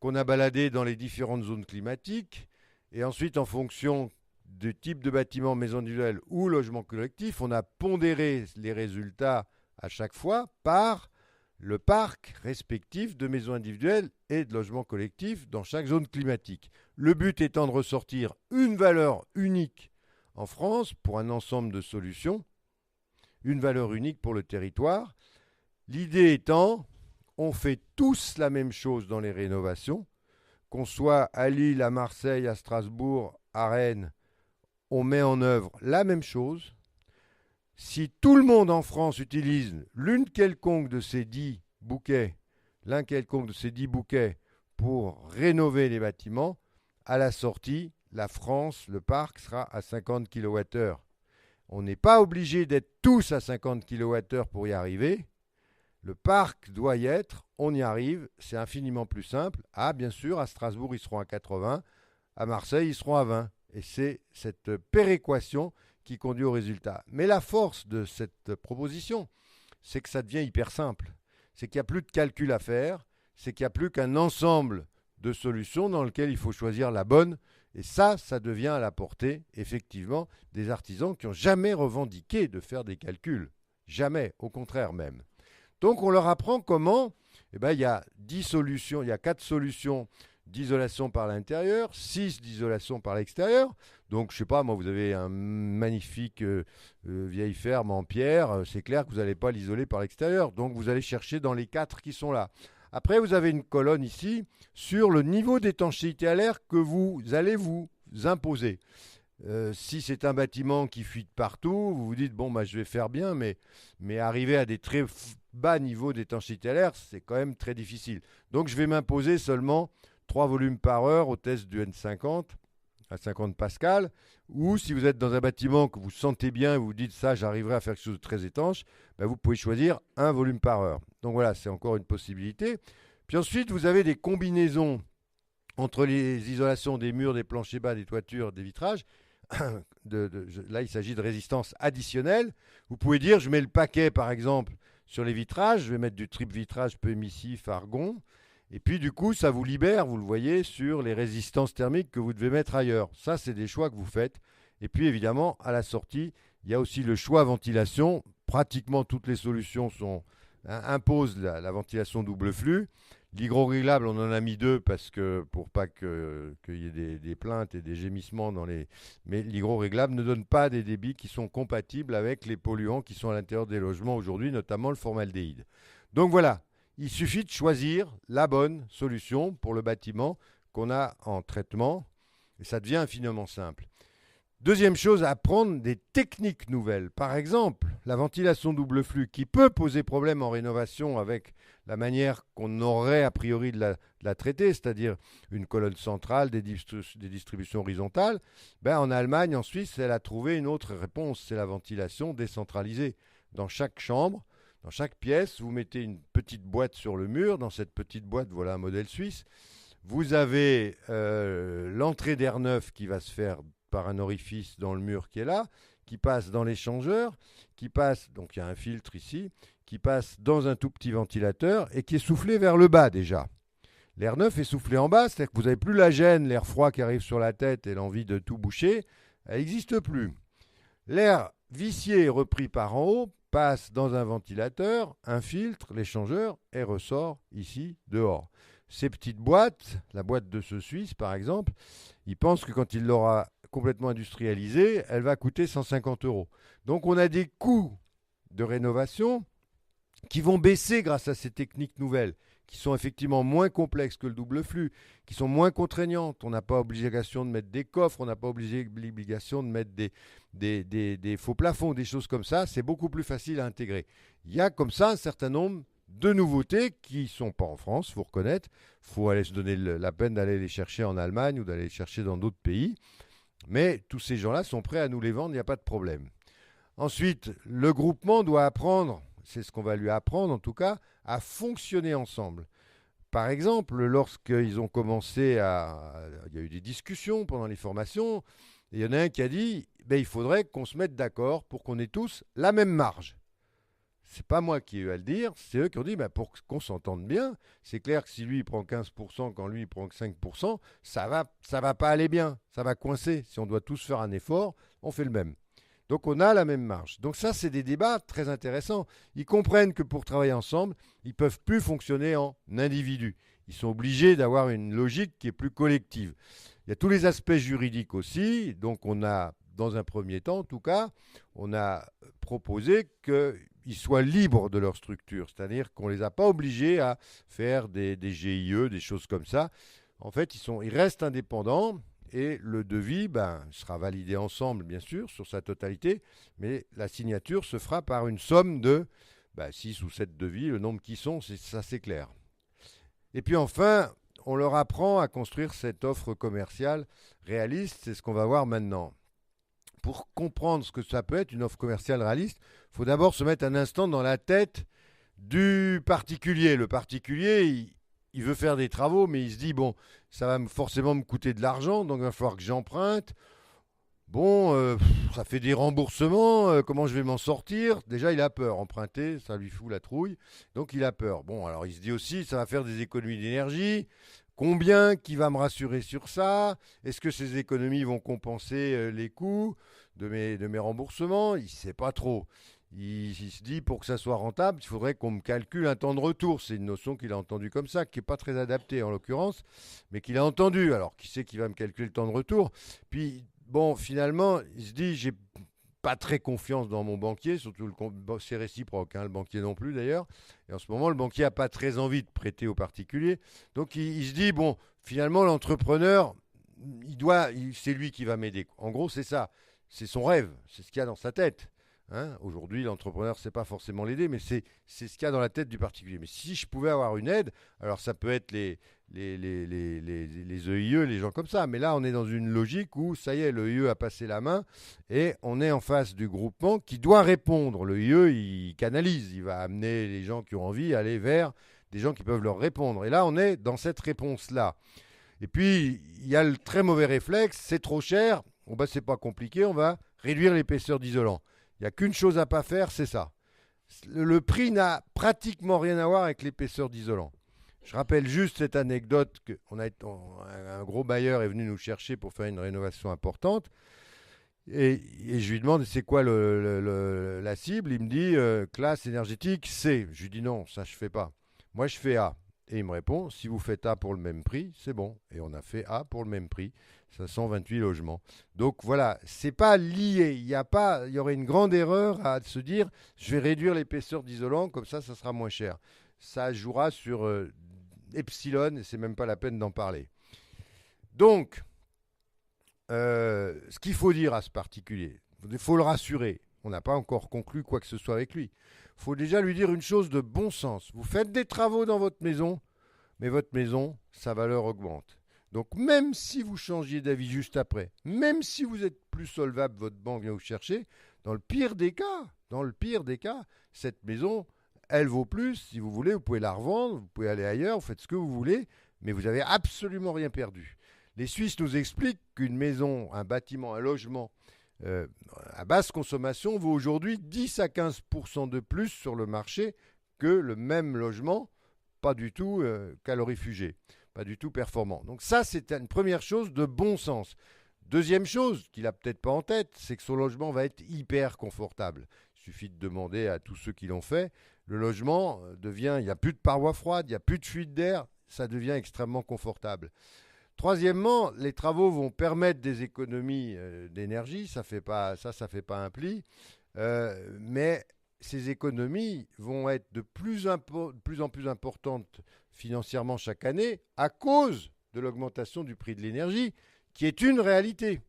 qu'on a baladé dans les différentes zones climatiques, et ensuite en fonction du type de bâtiment, maison individuelle ou logement collectif, on a pondéré les résultats à chaque fois par le parc respectif de maisons individuelles et de logements collectifs dans chaque zone climatique. Le but étant de ressortir une valeur unique en France pour un ensemble de solutions, une valeur unique pour le territoire. L'idée étant, on fait tous la même chose dans les rénovations, qu'on soit à Lille, à Marseille, à Strasbourg, à Rennes, on met en œuvre la même chose. Si tout le monde en France utilise l'un quelconque de ces 10 bouquets pour rénover les bâtiments, à la sortie, la France, le parc sera à 50 kWh. On n'est pas obligé d'être tous à 50 kWh pour y arriver. Le parc doit y être, on y arrive, c'est infiniment plus simple. Ah, bien sûr, à Strasbourg, ils seront à 80, à Marseille, ils seront à 20. Et c'est cette péréquation qui conduit au résultat. Mais la force de cette proposition, c'est que ça devient hyper simple. C'est qu'il n'y a plus de calcul à faire, c'est qu'il n'y a plus qu'un ensemble de solutions dans lequel il faut choisir la bonne. Et ça devient à la portée, effectivement, des artisans qui n'ont jamais revendiqué de faire des calculs. Jamais, au contraire même. Donc on leur apprend comment. Il y a 10 solutions, il y a 4 solutions d'isolation par l'intérieur, 6 d'isolation par l'extérieur. Donc, je sais pas, moi, vous avez un magnifique vieille ferme en pierre, c'est clair que vous n'allez pas l'isoler par l'extérieur. Donc, vous allez chercher dans les 4 qui sont là. Après, vous avez une colonne ici sur le niveau d'étanchéité à l'air que vous allez vous imposer. Si c'est un bâtiment qui fuit de partout, vous vous dites, bon, je vais faire bien, mais arriver à des très bas niveaux d'étanchéité à l'air, c'est quand même très difficile. Donc, je vais m'imposer seulement 3 volumes par heure au test du N50 à 50 pascal, ou si vous êtes dans un bâtiment que vous sentez bien, vous vous dites ça, j'arriverai à faire quelque chose de très étanche, vous pouvez choisir 1 volume par heure. Donc voilà, c'est encore une possibilité. Puis ensuite, vous avez des combinaisons entre les isolations des murs, des planchers bas, des toitures, des vitrages. Là, il s'agit de résistance additionnelle. Vous pouvez dire, je mets le paquet, par exemple, sur les vitrages, je vais mettre du triple vitrage peu émissif, argon. Et puis du coup, ça vous libère, vous le voyez, sur les résistances thermiques que vous devez mettre ailleurs. Ça, c'est des choix que vous faites. Et puis évidemment, à la sortie, il y a aussi le choix ventilation. Pratiquement toutes les solutions imposent la ventilation double flux. L'hygroréglable, on en a mis 2 parce que pour pas qu'il y ait des plaintes et des gémissements dans les... Mais l'hygroréglable ne donne pas des débits qui sont compatibles avec les polluants qui sont à l'intérieur des logements aujourd'hui, notamment le formaldéhyde. Donc voilà. Il suffit de choisir la bonne solution pour le bâtiment qu'on a en traitement et ça devient infiniment simple. Deuxième chose, apprendre des techniques nouvelles. Par exemple, la ventilation double flux qui peut poser problème en rénovation avec la manière qu'on aurait a priori de la traiter, c'est-à-dire une colonne centrale, des distributions horizontales. En Allemagne, en Suisse, elle a trouvé une autre réponse, c'est la ventilation décentralisée. Dans chaque chambre, dans chaque pièce, vous mettez une petite boîte sur le mur. Dans cette petite boîte, voilà un modèle suisse. Vous avez l'entrée d'air neuf qui va se faire par un orifice dans le mur qui est là, qui passe dans l'échangeur, qui passe, donc il y a un filtre ici, qui passe dans un tout petit ventilateur et qui est soufflé vers le bas déjà. L'air neuf est soufflé en bas, c'est-à-dire que vous n'avez plus la gêne, l'air froid qui arrive sur la tête et l'envie de tout boucher, elle n'existe plus. L'air vicié repris par en haut passe dans un ventilateur, un filtre, l'échangeur, et ressort ici, dehors. Ces petites boîtes, la boîte de ce Suisse par exemple, il pense que quand il l'aura complètement industrialisée, elle va coûter 150 €. Donc on a des coûts de rénovation qui vont baisser grâce à ces techniques nouvelles, qui sont effectivement moins complexes que le double flux, qui sont moins contraignantes. On n'a pas obligation de mettre des coffres, on n'a pas obligation de mettre des faux plafonds, des choses comme ça. C'est beaucoup plus facile à intégrer. Il y a comme ça un certain nombre de nouveautés qui ne sont pas en France, il faut reconnaître. Il faut aller se donner la peine d'aller les chercher en Allemagne ou d'aller les chercher dans d'autres pays. Mais tous ces gens-là sont prêts à nous les vendre, il n'y a pas de problème. Ensuite, le groupement doit apprendre, c'est ce qu'on va lui apprendre en tout cas, à fonctionner ensemble. Par exemple, lorsqu'ils ont commencé à... Il y a eu des discussions pendant les formations, et il y en a un qui a dit, ben, il faudrait qu'on se mette d'accord pour qu'on ait tous la même marge. C'est pas moi qui ai eu à le dire, c'est eux qui ont dit, ben, pour qu'on s'entende bien, c'est clair que si lui il prend 15%, quand lui il prend que 5%, ça va pas aller bien, ça va coincer. Si on doit tous faire un effort, on fait le même. Donc on a la même marge. Donc ça, c'est des débats très intéressants. Ils comprennent que pour travailler ensemble, ils ne peuvent plus fonctionner en individu. Ils sont obligés d'avoir une logique qui est plus collective. Il y a tous les aspects juridiques aussi. Donc on a, dans un premier temps en tout cas, on a proposé qu'ils soient libres de leur structure. C'est-à-dire qu'on ne les a pas obligés à faire des GIE, des choses comme ça. En fait, ils restent indépendants. Et le devis sera validé ensemble, bien sûr, sur sa totalité, mais la signature se fera par une somme de 6 ou 7 devis, le nombre qui sont, ça c'est clair. Et puis enfin, on leur apprend à construire cette offre commerciale réaliste, c'est ce qu'on va voir maintenant. Pour comprendre ce que ça peut être, une offre commerciale réaliste, il faut d'abord se mettre un instant dans la tête du particulier. Le particulier, il veut faire des travaux, mais il se dit, bon, ça va forcément me coûter de l'argent, donc il va falloir que j'emprunte. Bon, ça fait des remboursements, comment je vais m'en sortir? Déjà, il a peur. Emprunter, ça lui fout la trouille, donc il a peur. Bon, alors il se dit aussi, ça va faire des économies d'énergie. Combien qui va me rassurer sur ça? Est-ce que ces économies vont compenser les coûts de mes remboursements? Il ne sait pas trop. Il se dit, pour que ça soit rentable, il faudrait qu'on me calcule un temps de retour. C'est une notion qu'il a entendue comme ça, qui n'est pas très adaptée en l'occurrence, mais qu'il a entendue. Alors, qui c'est qui va me calculer le temps de retour? Puis, bon, finalement, il se dit, j'ai pas très confiance dans mon banquier, surtout c'est réciproque, hein, le banquier non plus d'ailleurs. Et en ce moment, le banquier n'a pas très envie de prêter aux particuliers. Donc, il se dit, bon, finalement, l'entrepreneur, c'est lui qui va m'aider. En gros, c'est ça. C'est son rêve. C'est ce qu'il y a dans sa tête. Hein, aujourd'hui, l'entrepreneur, c'est pas forcément l'aider, mais c'est ce qu'il y a dans la tête du particulier. Mais si je pouvais avoir une aide, alors ça peut être les EIE, les gens comme ça. Mais là, on est dans une logique où, ça y est, le EIE a passé la main et on est en face du groupement qui doit répondre. Le EIE, il canalise, il va amener les gens qui ont envie à aller vers des gens qui peuvent leur répondre. Et là, on est dans cette réponse-là. Et puis, il y a le très mauvais réflexe, c'est trop cher. Bon, c'est pas compliqué, on va réduire l'épaisseur d'isolant. Il n'y a qu'une chose à pas faire, c'est ça. Le prix n'a pratiquement rien à voir avec l'épaisseur d'isolant. Je rappelle juste cette anecdote un gros bailleur est venu nous chercher pour faire une rénovation importante. Et je lui demande c'est quoi la cible. Il me dit classe énergétique C. Je lui dis non, ça je fais pas. Moi je fais A. Et il me répond si vous faites A pour le même prix, c'est bon. Et on a fait A pour le même prix. 528 logements. Donc voilà, c'est pas lié. Il y aurait une grande erreur à se dire je vais réduire l'épaisseur d'isolant, comme ça sera moins cher. Ça jouera sur epsilon et c'est même pas la peine d'en parler. Donc, ce qu'il faut dire à ce particulier, il faut le rassurer. On n'a pas encore conclu quoi que ce soit avec lui. Il faut déjà lui dire une chose de bon sens. Vous faites des travaux dans votre maison, mais votre maison, sa valeur augmente. Donc même si vous changiez d'avis juste après, même si vous êtes plus solvable, votre banque vient vous chercher, dans le pire des cas, cette maison, elle vaut plus. Si vous voulez, vous pouvez la revendre, vous pouvez aller ailleurs, vous faites ce que vous voulez, mais vous n'avez absolument rien perdu. Les Suisses nous expliquent qu'une maison, un bâtiment, un logement à basse consommation vaut aujourd'hui 10 à 15% de plus sur le marché que le même logement, pas du tout calorifugé. Pas du tout performant. Donc ça, c'est une première chose de bon sens. Deuxième chose, qu'il n'a peut-être pas en tête, c'est que son logement va être hyper confortable. Il suffit de demander à tous ceux qui l'ont fait. Le logement il n'y a plus de parois froides, il n'y a plus de fuite d'air, ça devient extrêmement confortable. Troisièmement, les travaux vont permettre des économies d'énergie, ça fait pas un pli, mais ces économies vont être de plus en plus importantes financièrement chaque année à cause de l'augmentation du prix de l'énergie, qui est une réalité.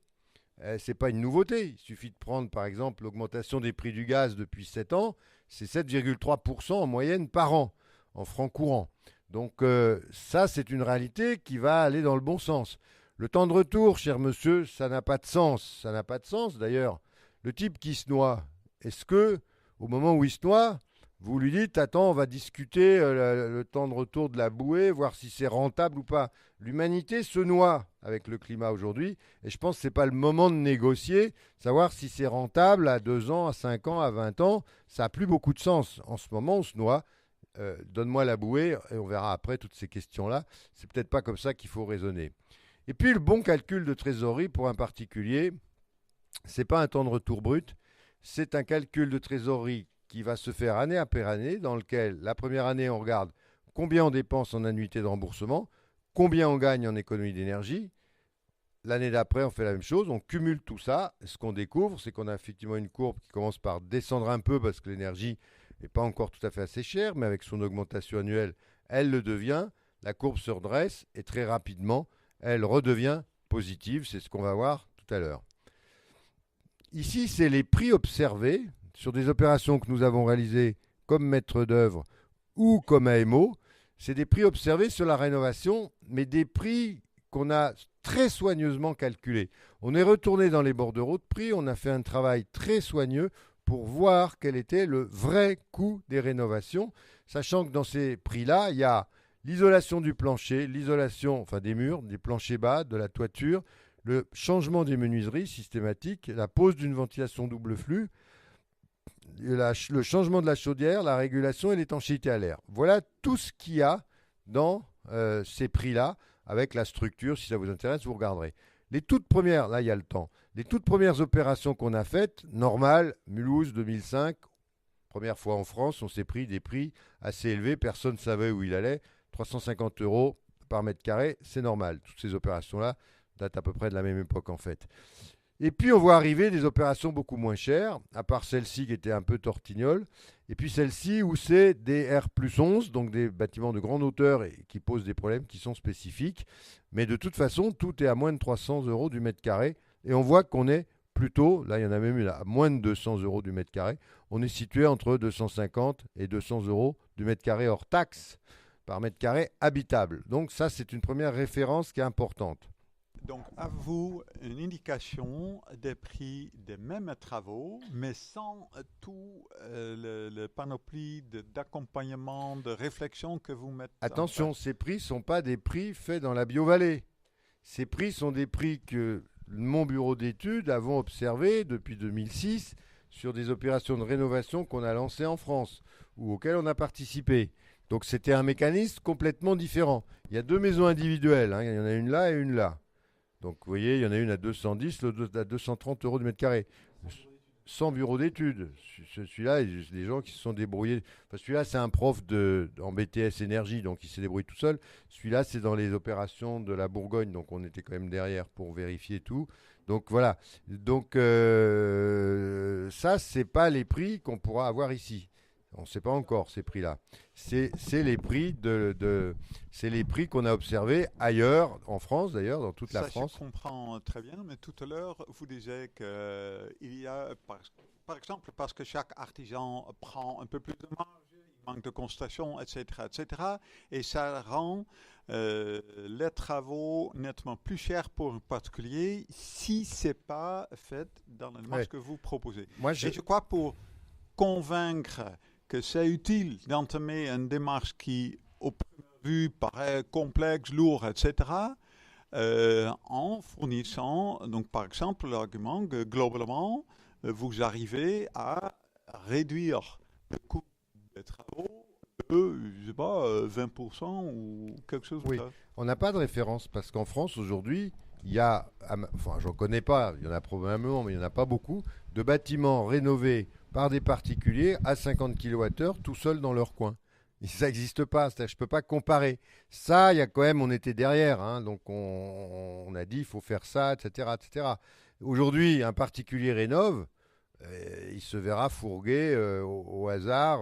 Ce n'est pas une nouveauté. Il suffit de prendre par exemple l'augmentation des prix du gaz depuis 7 ans, c'est 7,3% en moyenne par an, en francs courants. Donc ça, c'est une réalité qui va aller dans le bon sens. Le temps de retour, cher monsieur, ça n'a pas de sens. Ça n'a pas de sens d'ailleurs. Le type qui se noie, Est-ce que, au moment où il se noie, vous lui dites, attends, on va discuter le temps de retour de la bouée, voir si c'est rentable ou pas. L'humanité se noie avec le climat aujourd'hui, et je pense que ce n'est pas le moment de négocier, savoir si c'est rentable à 2 ans, à 5 ans, à 20 ans. Ça n'a plus beaucoup de sens. En ce moment, on se noie. Donne-moi la bouée, et on verra après toutes ces questions-là. C'est peut-être pas comme ça qu'il faut raisonner. Et puis, le bon calcul de trésorerie pour un particulier, c'est pas un temps de retour brut, c'est un calcul de trésorerie qui va se faire année après année, dans lequel la première année, on regarde combien on dépense en annuité de remboursement, combien on gagne en économie d'énergie. L'année d'après, on fait la même chose, on cumule tout ça. Ce qu'on découvre, c'est qu'on a effectivement une courbe qui commence par descendre un peu parce que l'énergie n'est pas encore tout à fait assez chère, mais avec son augmentation annuelle, elle le devient. La courbe se redresse et très rapidement, elle redevient positive. C'est ce qu'on va voir tout à l'heure. Ici, c'est les prix observés sur des opérations que nous avons réalisées comme maître d'œuvre ou comme AMO. C'est des prix observés sur la rénovation, mais des prix qu'on a très soigneusement calculés. On est retourné dans les bordereaux de prix, on a fait un travail très soigneux pour voir quel était le vrai coût des rénovations, sachant que dans ces prix-là, il y a l'isolation du plancher, l'isolation enfin des murs, des planchers bas, de la toiture, le changement des menuiseries systématiques, la pose d'une ventilation double flux, le changement de la chaudière, la régulation et l'étanchéité à l'air. Voilà tout ce qu'il y a dans ces prix-là, avec la structure. Si ça vous intéresse, vous regarderez. Les toutes premières, là il y a le temps, les toutes premières opérations qu'on a faites, normales, Mulhouse 2005, première fois en France, on s'est pris des prix assez élevés, personne ne savait où il allait, 350 € par mètre carré, c'est normal. Toutes ces opérations-là datent à peu près de la même époque en fait. Et puis on voit arriver des opérations beaucoup moins chères, à part celle-ci qui était un peu tortignole, et puis celle-ci où c'est des R+11, donc des bâtiments de grande hauteur et qui posent des problèmes qui sont spécifiques. Mais de toute façon, tout est à moins de 300 € du mètre carré, et on voit qu'on est plutôt, là il y en a même eu à moins de 200 € du mètre carré, on est situé entre 250 et 200 € du mètre carré hors taxe par mètre carré habitable. Donc ça c'est une première référence qui est importante. Donc, avez-vous une indication des prix des mêmes travaux, mais sans tout le panoplie d'accompagnement, de réflexion que vous mettez en Attention, place? ces prix ne sont pas des prix faits dans la Bio-Vallée. Ces prix sont des prix que mon bureau d'études avons observés depuis 2006 sur des opérations de rénovation qu'on a lancées en France ou auxquelles on a participé. Donc c'était un mécanisme complètement différent. Il y a 2 maisons individuelles, hein. Il y en a une là et une là. Donc vous voyez, il y en a une à 210, l'autre à 230 € du mètre carré. Sans bureau d'études. Celui-là, il y a des gens qui se sont débrouillés. Enfin, celui-là, c'est un prof en BTS énergie, donc il s'est débrouillé tout seul. Celui-là, c'est dans les opérations de la Bourgogne, donc on était quand même derrière pour vérifier tout. Donc voilà. Donc ça, c'est pas les prix qu'on pourra avoir ici. On ne sait pas encore ces prix-là. C'est les prix c'est les prix qu'on a observés ailleurs, en France d'ailleurs, dans toute la Ça, France. je comprends très bien, mais tout à l'heure, vous disiez qu'il y a, par exemple, parce que chaque artisan prend un peu plus de marge, il manque de constatation, etc., etc., et ça rend les travaux nettement plus chers pour un particulier si ce n'est pas fait dans la démarche Ouais. que vous proposez. Moi, Et je crois pour convaincre que c'est utile d'entamer une démarche qui, au première vue, paraît complexe, lourde, etc., en fournissant, donc par exemple, l'argument que globalement, vous arrivez à réduire le coût des travaux de, je sais pas, 20% ou quelque chose comme oui, ça. on n'a pas de référence parce qu'en France aujourd'hui, il y a, enfin j'en connais pas, il y en a probablement, mais il n'y en a pas beaucoup, de bâtiments rénovés par des particuliers à 50 kWh tout seuls dans leur coin. Et ça n'existe pas, c'est-à-dire que je ne peux pas comparer. Ça, il y a quand même, on était derrière, hein, donc on a dit il faut faire ça, etc. etc. Aujourd'hui, un particulier rénove, il se verra fourguer au hasard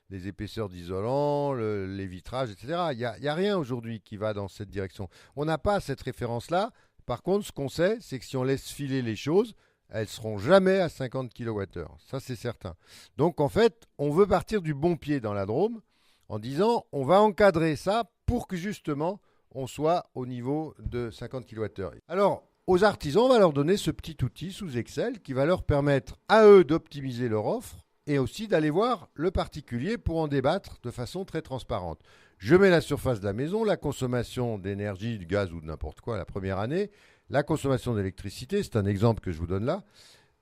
les épaisseurs d'isolant, les vitrages, etc. Il y a rien aujourd'hui qui va dans cette direction. On n'a pas cette référence-là. Par contre, ce qu'on sait, c'est que si on laisse filer les choses, elles seront jamais à 50 kWh. Ça, c'est certain. Donc, en fait, on veut partir du bon pied dans la Drôme en disant on va encadrer ça pour que justement on soit au niveau de 50 kWh. Alors, aux artisans, on va leur donner ce petit outil sous Excel qui va leur permettre à eux d'optimiser leur offre et aussi d'aller voir le particulier pour en débattre de façon très transparente. Je mets la surface de la maison, la consommation d'énergie, du gaz ou de n'importe quoi la première année, la consommation d'électricité, c'est un exemple que je vous donne là.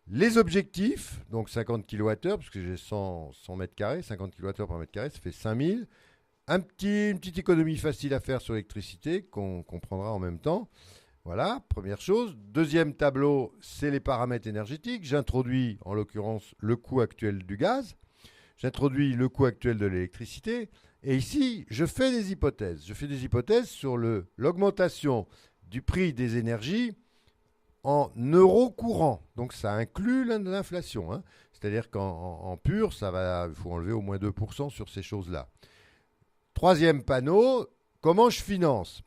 Les objectifs, donc 50 kWh, puisque j'ai 100 mètres carrés, 50 kWh par mètre carré, ça fait 5000. Une petite économie facile à faire sur l'électricité qu'on prendra en même temps. Voilà, première chose. Deuxième tableau, c'est les paramètres énergétiques. J'introduis en l'occurrence le coût actuel du gaz. J'introduis le coût actuel de l'électricité. Et ici, je fais des hypothèses. Je fais des hypothèses sur l'augmentation du prix des énergies en euros courants. Donc ça inclut l'inflation. Hein. C'est-à-dire qu'en pur, il faut enlever au moins 2% sur ces choses-là. Troisième panneau, comment je finance?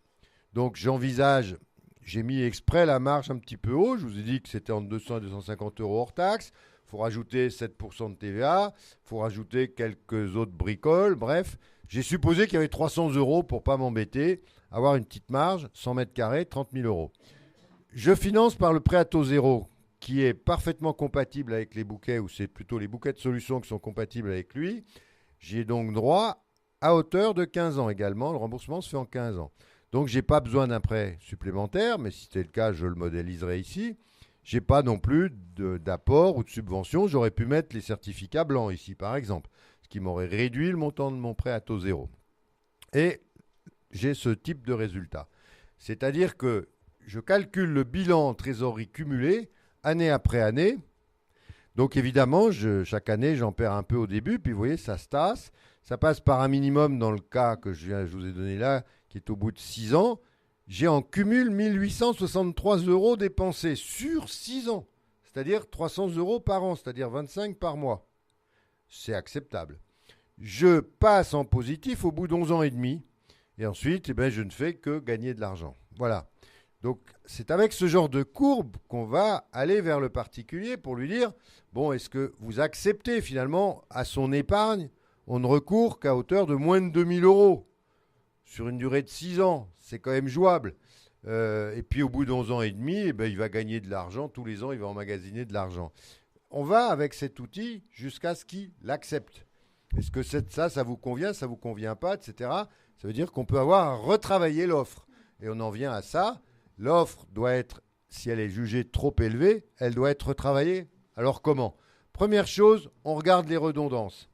Donc j'envisage, j'ai mis exprès la marge un petit peu haut. Je vous ai dit que c'était entre 200 et 250 euros hors taxe. Il faut rajouter 7% de TVA. Il faut rajouter quelques autres bricoles. Bref, j'ai supposé qu'il y avait 300 euros pour ne pas m'embêter. Avoir une petite marge, 100 mètres carrés, 30 000 euros. Je finance par le prêt à taux zéro, qui est parfaitement compatible avec les bouquets, ou c'est plutôt les bouquets de solutions qui sont compatibles avec lui. J'ai donc droit à hauteur de 15 ans également. Le remboursement se fait en 15 ans. Donc, je n'ai pas besoin d'un prêt supplémentaire, mais si c'était le cas, je le modéliserai ici. Je n'ai pas non plus d'apport ou de subvention. J'aurais pu mettre les certificats blancs ici, par exemple, ce qui m'aurait réduit le montant de mon prêt à taux zéro. Et j'ai ce type de résultat. C'est-à-dire que je calcule le bilan en trésorerie cumulé année après année. Donc évidemment, chaque année, j'en perds un peu au début. Puis vous voyez, ça se tasse. Ça passe par un minimum dans le cas que je vous ai donné là, qui est au bout de 6 ans. J'ai en cumul 1863 euros dépensés sur 6 ans. C'est-à-dire 300 euros par an, c'est-à-dire 25 par mois. C'est acceptable. Je passe en positif au bout d'11 ans et demi. Et ensuite, je ne fais que gagner de l'argent. Voilà. Donc, c'est avec ce genre de courbe qu'on va aller vers le particulier pour lui dire, bon, est-ce que vous acceptez finalement à son épargne, on ne recourt qu'à hauteur de moins de 2000 euros sur une durée de 6 ans. C'est quand même jouable. Et puis, au bout d'11 ans et demi, il va gagner de l'argent. Tous les ans, il va emmagasiner de l'argent. On va, avec cet outil, jusqu'à ce qu'il l'accepte. Est-ce que ça vous convient, ça ne vous convient pas, etc. Ça veut dire qu'on peut avoir à retravailler l'offre. Et on en vient à ça. L'offre doit être, si elle est jugée trop élevée, elle doit être retravaillée. Alors comment? Première chose, on regarde les redondances.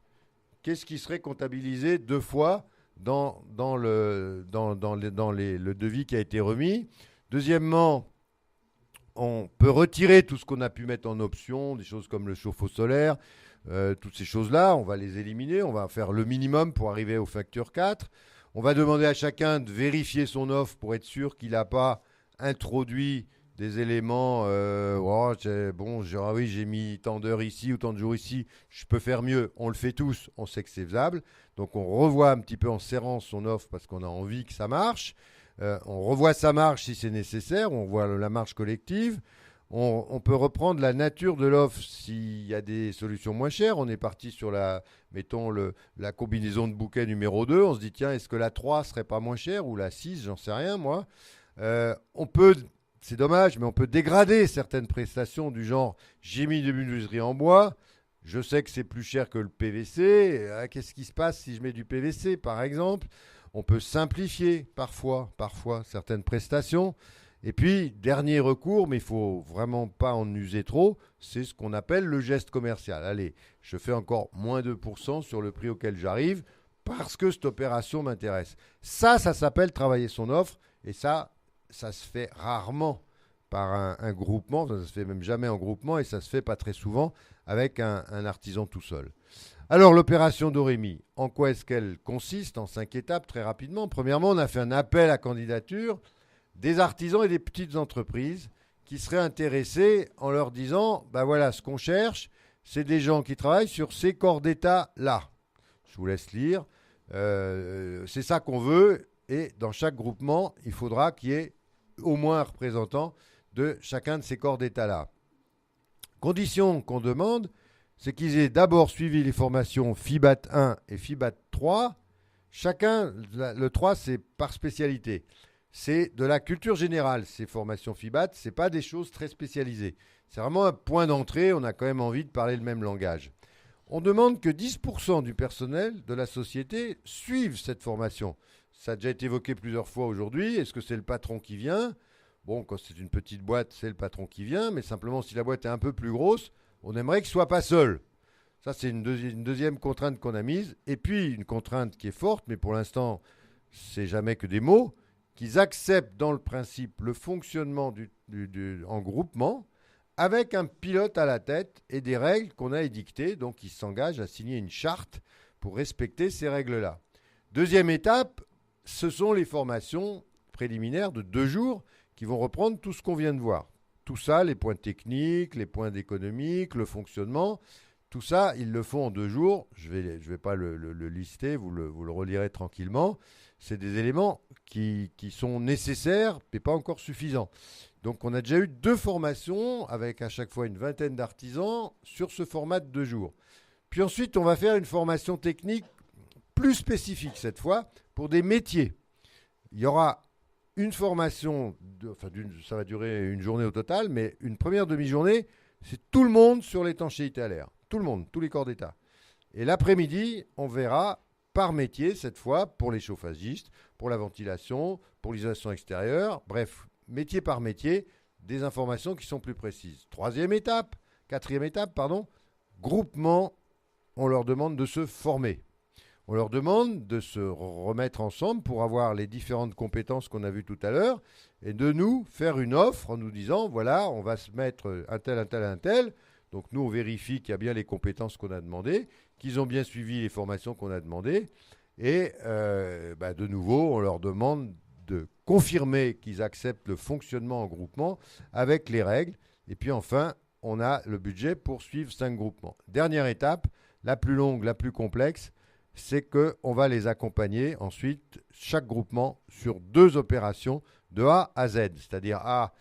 Qu'est-ce qui serait comptabilisé 2 fois dans le devis qui a été remis? Deuxièmement, on peut retirer tout ce qu'on a pu mettre en option, des choses comme le chauffe-eau solaire, toutes ces choses-là, on va les éliminer, on va faire le minimum pour arriver aux factures 4. On va demander à chacun de vérifier son offre pour être sûr qu'il n'a pas introduit des éléments, j'ai mis tant d'heures ici ou tant de jours ici, je peux faire mieux. On le fait tous, on sait que c'est faisable. Donc on revoit un petit peu en serrant son offre parce qu'on a envie que ça marche. On revoit sa marge si c'est nécessaire, on voit la marge collective. On peut reprendre la nature de l'offre s'il y a des solutions moins chères. On est parti sur la combinaison de bouquets numéro 2. On se dit, tiens, est-ce que la 3 serait pas moins chère ou la 6, j'en sais rien, moi. C'est dommage, mais on peut dégrader certaines prestations du genre, j'ai mis des menuiseries en bois, je sais que c'est plus cher que le PVC. Qu'est-ce qui se passe si je mets du PVC, par exemple? On peut simplifier parfois certaines prestations. Et puis, dernier recours, mais il ne faut vraiment pas en user trop, c'est ce qu'on appelle le geste commercial. Allez, je fais encore moins 2% sur le prix auquel j'arrive parce que cette opération m'intéresse. Ça s'appelle travailler son offre et ça se fait rarement par un groupement, ça se fait même jamais en groupement et ça se fait pas très souvent avec un artisan tout seul. Alors, l'opération Dorémy, en quoi est-ce qu'elle consiste? En 5 étapes, très rapidement. Premièrement, on a fait un appel à candidature des artisans et des petites entreprises qui seraient intéressés en leur disant, voilà, ce qu'on cherche, c'est des gens qui travaillent sur ces corps d'État-là. Je vous laisse lire. C'est ça qu'on veut. Et dans chaque groupement, il faudra qu'il y ait au moins un représentant de chacun de ces corps d'État-là. Condition qu'on demande, c'est qu'ils aient d'abord suivi les formations FIBAT 1 et FIBAT 3. Chacun, le 3, c'est par spécialité. c'est de la culture générale. Ces formations FIBAT, ce n'est pas des choses très spécialisées. C'est vraiment un point d'entrée, on a quand même envie de parler le même langage. On demande que 10% du personnel de la société suive cette formation. Ça a déjà été évoqué plusieurs fois aujourd'hui. Est-ce que c'est le patron qui vient ? Bon, quand c'est une petite boîte, c'est le patron qui vient, mais simplement si la boîte est un peu plus grosse, on aimerait qu'il ne soit pas seul. Ça, c'est une deuxième contrainte qu'on a mise. Et puis, une contrainte qui est forte, mais pour l'instant, c'est jamais que des mots, qu'ils acceptent dans le principe le fonctionnement en groupement, avec un pilote à la tête et des règles qu'on a édictées. Donc, ils s'engagent à signer une charte pour respecter ces règles-là. Deuxième étape, ce sont les formations préliminaires de 2 jours qui vont reprendre tout ce qu'on vient de voir. Tout ça, les points techniques, les points économiques, le fonctionnement, tout ça, ils le font en 2 jours. Je vais pas le lister, vous le relirez tranquillement. C'est des éléments qui sont nécessaires, mais pas encore suffisants. Donc, on a déjà eu 2 formations avec à chaque fois une vingtaine d'artisans sur ce format de 2 jours. Puis ensuite, on va faire une formation technique plus spécifique cette fois pour des métiers. Il y aura une formation, ça va durer une journée au total, mais une première demi-journée, c'est tout le monde sur l'étanchéité à l'air. Tout le monde, tous les corps d'État. Et l'après-midi, on verra par métier, cette fois, pour les chauffagistes, pour la ventilation, pour l'isolation extérieure, bref, métier par métier, des informations qui sont plus précises. Quatrième étape, groupement, on leur demande de se former. On leur demande de se remettre ensemble pour avoir les différentes compétences qu'on a vues tout à l'heure et de nous faire une offre en nous disant, voilà, on va se mettre un tel. Donc nous, on vérifie qu'il y a bien les compétences qu'on a demandées, qu'ils ont bien suivi les formations qu'on a demandées. Et de nouveau, on leur demande de confirmer qu'ils acceptent le fonctionnement en groupement avec les règles. Et puis enfin, on a le budget pour suivre 5 groupements. Dernière étape, la plus longue, la plus complexe, c'est qu'on va les accompagner ensuite, chaque groupement, sur 2 opérations de A à Z. C'est-à-dire A,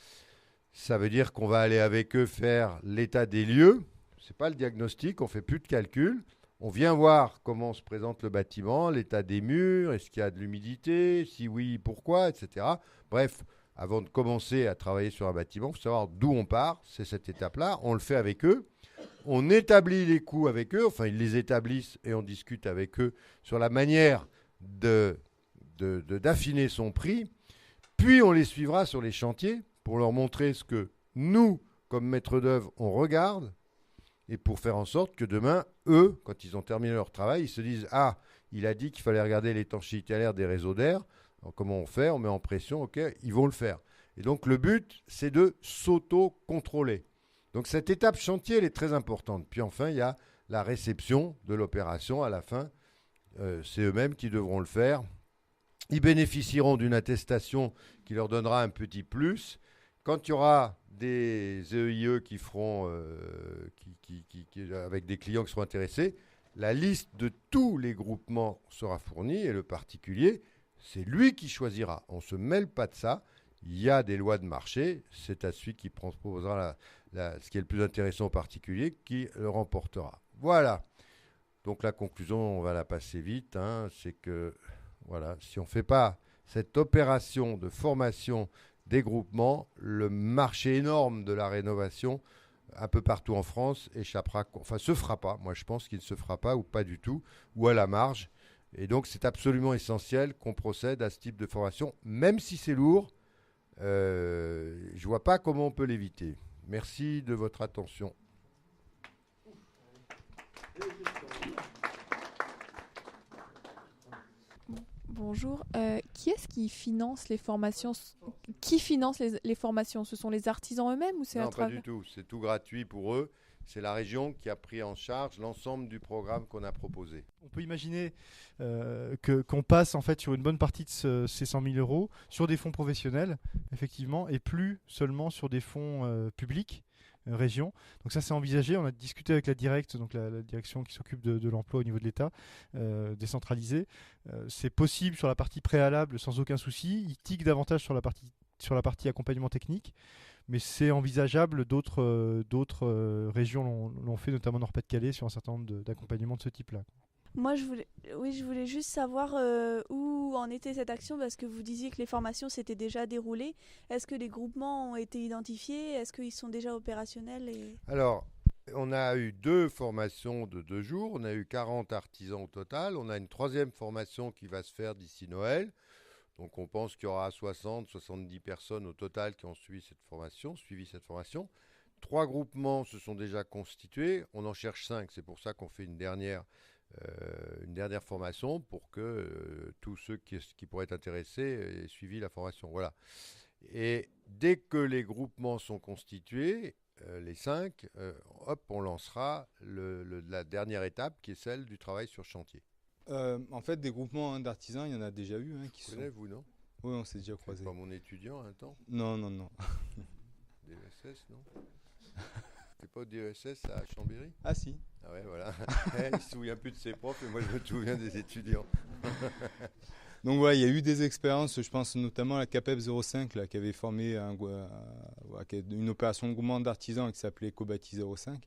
ça veut dire qu'on va aller avec eux faire l'état des lieux. Ce n'est pas le diagnostic, on ne fait plus de calcul. On vient voir comment se présente le bâtiment, l'état des murs, est-ce qu'il y a de l'humidité, si oui, pourquoi, etc. Bref, avant de commencer à travailler sur un bâtiment, il faut savoir d'où on part, c'est cette étape-là. On le fait avec eux. On établit les coûts avec eux, enfin ils les établissent et on discute avec eux sur la manière d'affiner son prix. Puis on les suivra sur les chantiers pour leur montrer ce que nous, comme maîtres d'œuvre, on regarde et pour faire en sorte que demain, eux, quand ils ont terminé leur travail, ils se disent « Ah, il a dit qu'il fallait regarder l'étanchéité à l'air des réseaux d'air. Alors, comment on fait ? On met en pression, ok, ils vont le faire. » Et donc le but, c'est de s'auto-contrôler. Donc cette étape chantier, elle est très importante. Puis enfin, il y a la réception de l'opération à la fin. C'est eux-mêmes qui devront le faire. Ils bénéficieront d'une attestation qui leur donnera un petit plus. Quand il y aura des EIE qui feront, avec des clients qui seront intéressés, la liste de tous les groupements sera fournie et le particulier, c'est lui qui choisira. On ne se mêle pas de ça. Il y a des lois de marché. C'est à celui qui proposera ce qui est le plus intéressant au particulier qui le remportera. Voilà. Donc la conclusion, on va la passer vite. C'est que voilà, si on ne fait pas cette opération de formation des groupements, le marché énorme de la rénovation un peu partout en France se fera pas. Moi, je pense qu'il ne se fera pas ou pas du tout, ou à la marge. Et donc, c'est absolument essentiel qu'on procède à ce type de formation, même si c'est lourd. Je ne vois pas comment on peut l'éviter. Merci de votre attention. Bonjour. Qui est-ce qui finance les formations? Qui finance les formations? Ce sont les artisans eux-mêmes ou c'est Non, pas du tout. C'est tout gratuit pour eux. C'est la région qui a pris en charge l'ensemble du programme qu'on a proposé. On peut imaginer qu'on passe en fait sur une bonne partie de ces 100 000 euros sur des fonds professionnels, effectivement, et plus seulement sur des fonds publics. Région. Donc ça c'est envisagé, on a discuté avec la Directe, donc la direction qui s'occupe de l'emploi au niveau de l'État, décentralisé. C'est possible sur la partie préalable sans aucun souci, il tique davantage sur la partie accompagnement technique, mais c'est envisageable, d'autres régions l'ont fait, notamment Nord-Pas-de-Calais, sur un certain nombre d'accompagnements de ce type-là. Moi, je voulais juste savoir où en était cette action parce que vous disiez que les formations s'étaient déjà déroulées. Est-ce que les groupements ont été identifiés? Est-ce qu'ils sont déjà opérationnels Alors, on a eu 2 formations de 2 jours, on a eu 40 artisans au total, on a une 3e formation qui va se faire d'ici Noël. Donc on pense qu'il y aura 60-70 personnes au total qui ont suivi cette formation. 3 groupements se sont déjà constitués, on en cherche 5, c'est pour ça qu'on fait une dernière formation pour que tous ceux qui pourraient être intéressés aient suivi la formation. Voilà. Et dès que les groupements sont constitués, les 5, hop, on lancera la dernière étape qui est celle du travail sur chantier. En fait, des groupements d'artisans, il y en a déjà eu. Qui Vous connaissez, vous, non? Oui, on s'est déjà C'est croisés. pas mon étudiant un temps? Non. Des ESS, non? C'est pas des ESS à Chambéry? Ah si. Ah ouais, voilà. Il se souvient plus de ses profs, et moi je me souviens des étudiants. Donc voilà, il y a eu des expériences, je pense notamment à la CAPEP 05 là, qui avait formé une opération de groupement d'artisans qui s'appelait Cobati 05,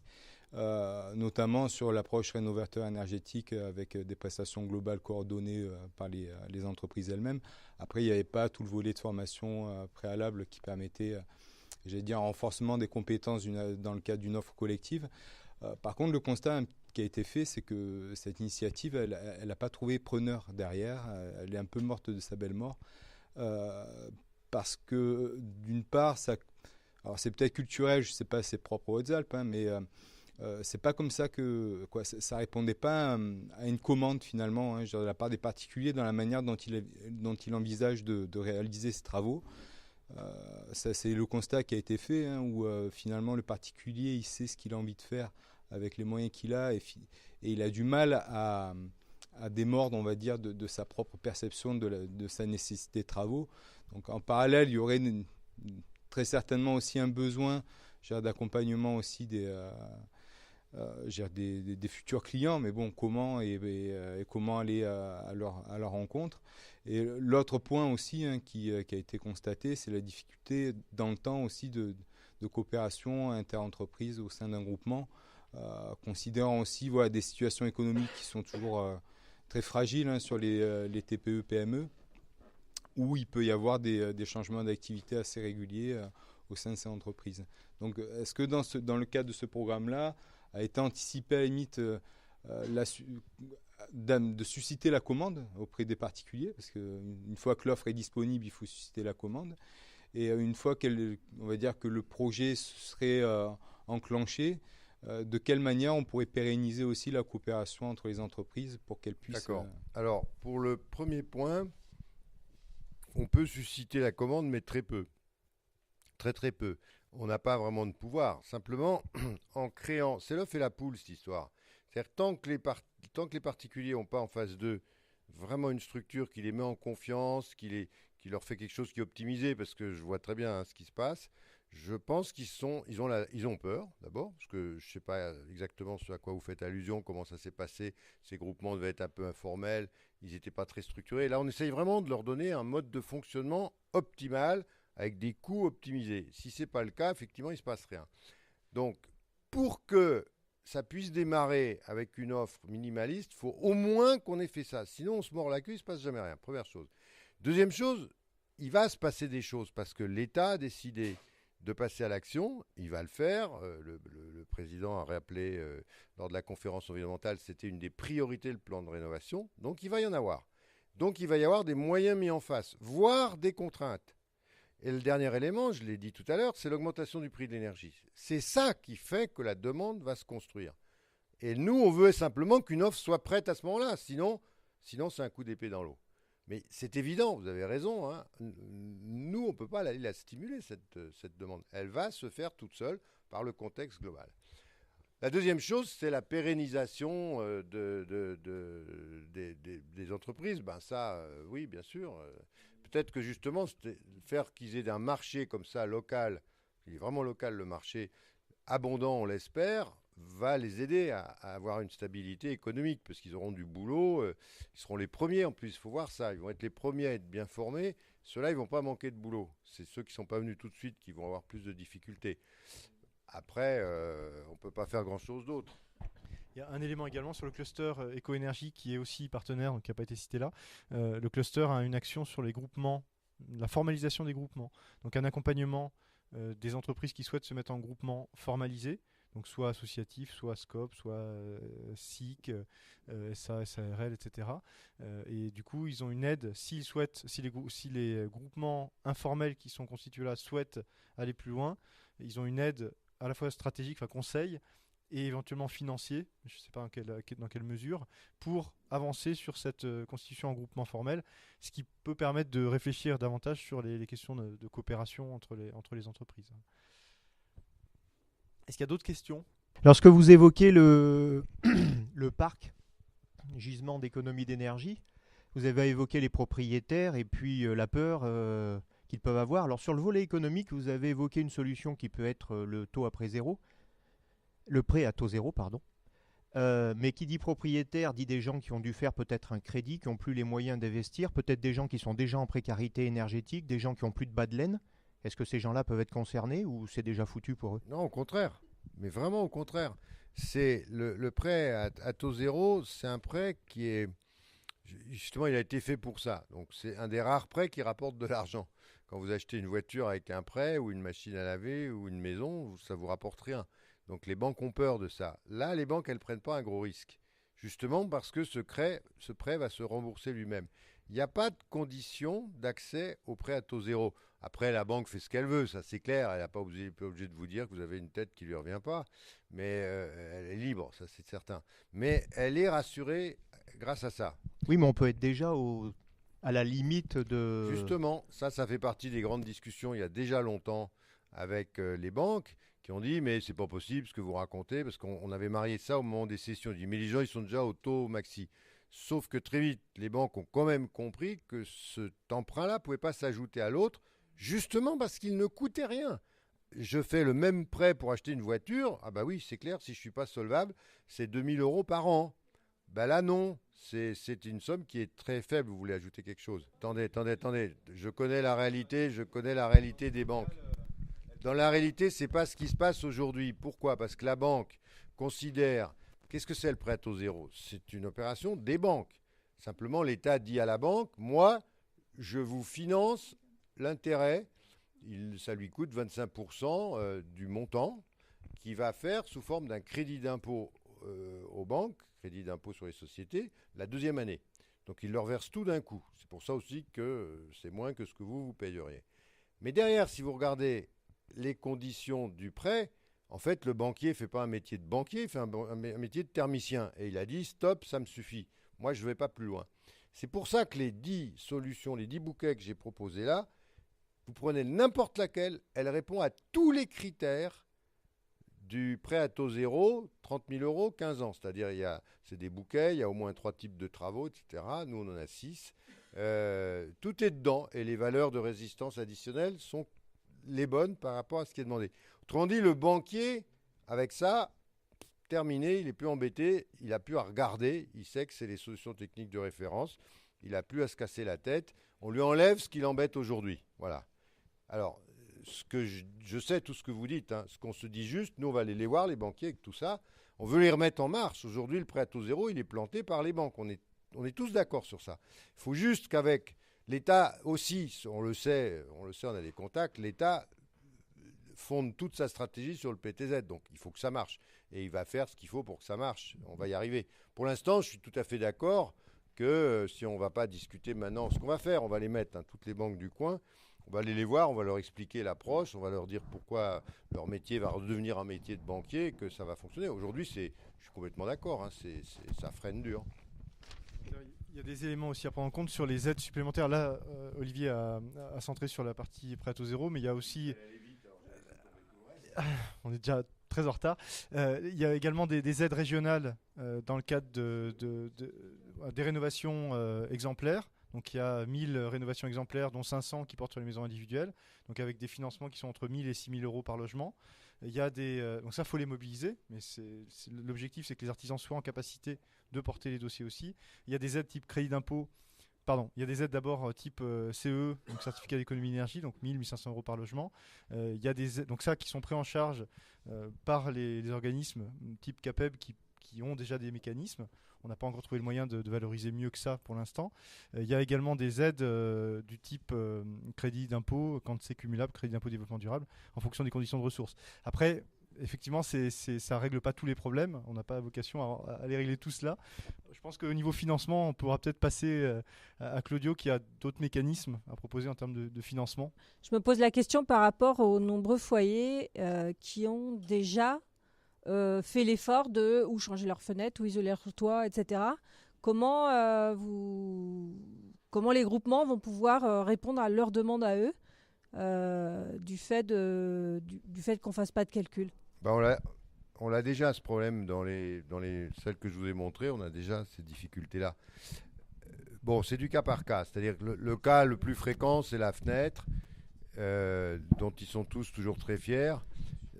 notamment sur l'approche rénovateur énergétique avec des prestations globales coordonnées par les entreprises elles-mêmes. Après, il n'y avait pas tout le volet de formation préalable qui permettait, j'allais dire, un renforcement des compétences dans le cadre d'une offre collective. Par contre, le constat qui a été fait, c'est que cette initiative, elle n'a pas trouvé preneur derrière. Elle est un peu morte de sa belle mort. Parce que, d'une part, alors c'est peut-être culturel, je ne sais pas, c'est propre aux Hautes-Alpes, mais c'est pas comme ça que ça répondait pas à une commande finalement de la part des particuliers dans la manière dont il envisage de réaliser ses travaux. Ça, c'est le constat qui a été fait, où finalement le particulier il sait ce qu'il a envie de faire avec les moyens qu'il a et il a du mal à démordre, on va dire, de sa propre perception de sa nécessité de travaux. Donc en parallèle, il y aurait très certainement aussi un besoin d'accompagnement aussi des futurs clients, mais bon, comment et comment aller à leur rencontre. Et l'autre point aussi qui a été constaté, c'est la difficulté dans le temps aussi de coopération inter-entreprise au sein d'un groupement, considérant aussi des situations économiques qui sont toujours très fragiles sur les TPE, PME, où il peut y avoir des changements d'activité assez réguliers au sein de ces entreprises. Donc, est-ce que dans le cadre de ce programme-là, a été anticipé à la limite de susciter la commande auprès des particuliers, parce qu'une fois que l'offre est disponible, il faut susciter la commande. Et une fois on va dire que le projet serait enclenché, de quelle manière on pourrait pérenniser aussi la coopération entre les entreprises pour qu'elles puissent... D'accord. Alors, pour le premier point, on peut susciter la commande, mais très peu. Très peu. On n'a pas vraiment de pouvoir. Simplement, en créant... C'est l'œuf et la poule, cette histoire. C'est-à-dire, tant que les particuliers n'ont pas en face d'eux vraiment une structure qui les met en confiance, qui leur fait quelque chose qui est optimisé, parce que je vois très bien ce qui se passe, je pense qu'ils ont peur, d'abord, parce que je ne sais pas exactement ce à quoi vous faites allusion, comment ça s'est passé. Ces groupements devaient être un peu informels, ils n'étaient pas très structurés. Là, on essaye vraiment de leur donner un mode de fonctionnement optimal, avec des coûts optimisés. Si ce n'est pas le cas, effectivement, il ne se passe rien. Donc, pour que ça puisse démarrer avec une offre minimaliste, il faut au moins qu'on ait fait ça. Sinon, on se mord la queue, il ne se passe jamais rien. Première chose. Deuxième chose, il va se passer des choses parce que l'État a décidé de passer à l'action. Il va le faire. Le président a rappelé lors de la conférence environnementale, c'était une des priorités, le plan de rénovation. Donc, il va y en avoir. Donc, il va y avoir des moyens mis en face, voire des contraintes. Et le dernier élément, je l'ai dit tout à l'heure, c'est l'augmentation du prix de l'énergie. C'est ça qui fait que la demande va se construire. Et nous, on veut simplement qu'une offre soit prête à ce moment-là. Sinon c'est un coup d'épée dans l'eau. Mais c'est évident, vous avez raison. Nous, on ne peut pas aller la stimuler, cette demande. Elle va se faire toute seule par le contexte global. La deuxième chose, c'est la pérennisation des entreprises. Oui, bien sûr. Peut-être que justement, faire qu'ils aient un marché comme ça, local, il est vraiment local le marché, abondant, on l'espère, va les aider à avoir une stabilité économique, parce qu'ils auront du boulot, ils seront les premiers en plus, il faut voir ça, ils vont être les premiers à être bien formés, ceux-là, ils ne vont pas manquer de boulot. C'est ceux qui ne sont pas venus tout de suite qui vont avoir plus de difficultés. Après, on ne peut pas faire grand-chose d'autre. Il y a un élément également sur le cluster éco-énergie qui est aussi partenaire, donc qui n'a pas été cité là. Le cluster a une action sur les groupements, la formalisation des groupements. Donc un accompagnement des entreprises qui souhaitent se mettre en groupement formalisé, donc soit associatif, soit SCOP, soit SIC, SA, SARL, etc. Et du coup, ils ont une aide s'ils souhaitent, si les groupements informels qui sont constitués là souhaitent aller plus loin, ils ont une aide à la fois stratégique, enfin conseil, et éventuellement financier, je ne sais pas dans quelle mesure, pour avancer sur cette constitution en groupement formel, ce qui peut permettre de réfléchir davantage sur les questions de coopération entre les entreprises. Est-ce qu'il y a d'autres questions ? Lorsque vous évoquez le parc, gisement d'économie d'énergie, vous avez évoqué les propriétaires et puis la peur qu'ils peuvent avoir. Alors sur le volet économique, vous avez évoqué une solution qui peut être le taux après zéro, le prêt à taux zéro, pardon. Mais qui dit propriétaire dit des gens qui ont dû faire peut-être un crédit, qui n'ont plus les moyens d'investir, peut-être des gens qui sont déjà en précarité énergétique, des gens qui n'ont plus de bas de laine. Est-ce que ces gens-là peuvent être concernés ou c'est déjà foutu pour eux ? Non, au contraire. Mais vraiment au contraire. C'est le prêt à taux zéro, c'est un prêt qui est... Justement, il a été fait pour ça. Donc, c'est un des rares prêts qui rapporte de l'argent. Quand vous achetez une voiture avec un prêt ou une machine à laver ou une maison, ça ne vous rapporte rien. Donc, les banques ont peur de ça. Là, les banques, elles ne prennent pas un gros risque. Justement parce que ce prêt va se rembourser lui-même. Il n'y a pas de condition d'accès au prêt à taux zéro. Après, la banque fait ce qu'elle veut, ça c'est clair. Elle n'est pas obligée de vous dire que vous avez une tête qui ne lui revient pas. Mais elle est libre, ça c'est certain. Mais elle est rassurée grâce à ça. Oui, mais on peut être déjà à la limite de... Justement, ça fait partie des grandes discussions il y a déjà longtemps avec les banques qui ont dit mais c'est pas possible ce que vous racontez parce qu'on avait marié ça au moment des sessions. On dit mais les gens ils sont déjà au taux maxi. Sauf que très vite, les banques ont quand même compris que cet emprunt-là ne pouvait pas s'ajouter à l'autre, justement parce qu'il ne coûtait rien. Je fais le même prêt pour acheter une voiture, ah bah oui, c'est clair, si je ne suis pas solvable, c'est 2 000 € par an. Bah là non, c'est une somme qui est très faible, vous voulez ajouter quelque chose. Attendez, je connais la réalité des banques. Dans la réalité, ce n'est pas ce qui se passe aujourd'hui. Pourquoi ? Parce que la banque considère... Qu'est-ce que c'est le prêt à taux zéro ? C'est une opération des banques. Simplement, l'État dit à la banque, moi, je vous finance l'intérêt, ça lui coûte 25% du montant, qu'il va faire sous forme d'un crédit d'impôt aux banques, crédit d'impôt sur les sociétés, la deuxième année. Donc il leur verse tout d'un coup. C'est pour ça aussi que c'est moins que ce que vous payeriez. Mais derrière, si vous regardez les conditions du prêt, en fait, le banquier ne fait pas un métier de banquier, il fait un métier de thermicien. Et il a dit, stop, ça me suffit. Moi, je ne vais pas plus loin. C'est pour ça que les 10 solutions, les 10 bouquets que j'ai proposés là, vous prenez n'importe laquelle, elle répond à tous les critères du prêt à taux zéro, 30 000 €, 15 ans. C'est-à-dire, c'est des bouquets, il y a au moins 3 types de travaux, etc. Nous, on en a 6. Tout est dedans et les valeurs de résistance additionnelles sont les bonnes par rapport à ce qui est demandé. Autrement dit, le banquier, avec ça, terminé, il n'est plus embêté, il n'a plus à regarder, il sait que c'est les solutions techniques de référence, il n'a plus à se casser la tête, on lui enlève ce qui l'embête aujourd'hui. Voilà. Alors, ce que je sais tout ce que vous dites, ce qu'on se dit juste, nous on va aller les voir, les banquiers, avec tout ça, on veut les remettre en marche. Aujourd'hui, le prêt à taux zéro, il est planté par les banques, on est tous d'accord sur ça. Il faut juste qu'avec l'État aussi, on le sait, on a des contacts, l'État fonde toute sa stratégie sur le PTZ, donc il faut que ça marche. Et il va faire ce qu'il faut pour que ça marche. On va y arriver. Pour l'instant, je suis tout à fait d'accord que si on ne va pas discuter maintenant ce qu'on va faire, on va les mettre, toutes les banques du coin, on va aller les voir, on va leur expliquer l'approche, on va leur dire pourquoi leur métier va redevenir un métier de banquier, que ça va fonctionner. Aujourd'hui, je suis complètement d'accord, ça freine dur. Il y a des éléments aussi à prendre en compte sur les aides supplémentaires. Là, Olivier a centré sur la partie prêt à taux zéro, mais il y a aussi... on est déjà très en retard. Il y a également des aides régionales dans le cadre des rénovations exemplaires. Donc il y a 1000 rénovations exemplaires, dont 500 qui portent sur les maisons individuelles, donc avec des financements qui sont entre 1000 et 6000 € par logement. Il y a donc ça, il faut les mobiliser, mais l'objectif, c'est que les artisans soient en capacité de porter les dossiers aussi. Il y a des aides type crédit d'impôt. Pardon, il y a des aides d'abord type CE, donc certificat d'économie d'énergie, donc 1000, 1500 € par logement. Il y a donc ça qui sont pris en charge par les organismes type CAPEB qui qui ont déjà des mécanismes. On n'a pas encore trouvé le moyen de valoriser mieux que ça pour l'instant. Il y a également des aides du type crédit d'impôt, quand c'est cumulable, crédit d'impôt développement durable, en fonction des conditions de ressources. Après, effectivement, ça ne règle pas tous les problèmes. On n'a pas vocation à les régler tous là. Je pense qu'au niveau financement, on pourra peut-être passer à Claudio qui a d'autres mécanismes à proposer en termes de financement. Je me pose la question par rapport aux nombreux foyers qui ont déjà fait l'effort de ou changer leurs fenêtres, ou isoler leur toit, etc. Comment les groupements vont pouvoir répondre à leurs demandes à eux du fait qu'on ne fasse pas de calcul? On l'a déjà ce problème dans celles que je vous ai montrées, on a déjà ces difficultés-là. Bon, c'est du cas par cas, c'est-à-dire que le cas le plus fréquent, c'est la fenêtre, dont ils sont tous toujours très fiers.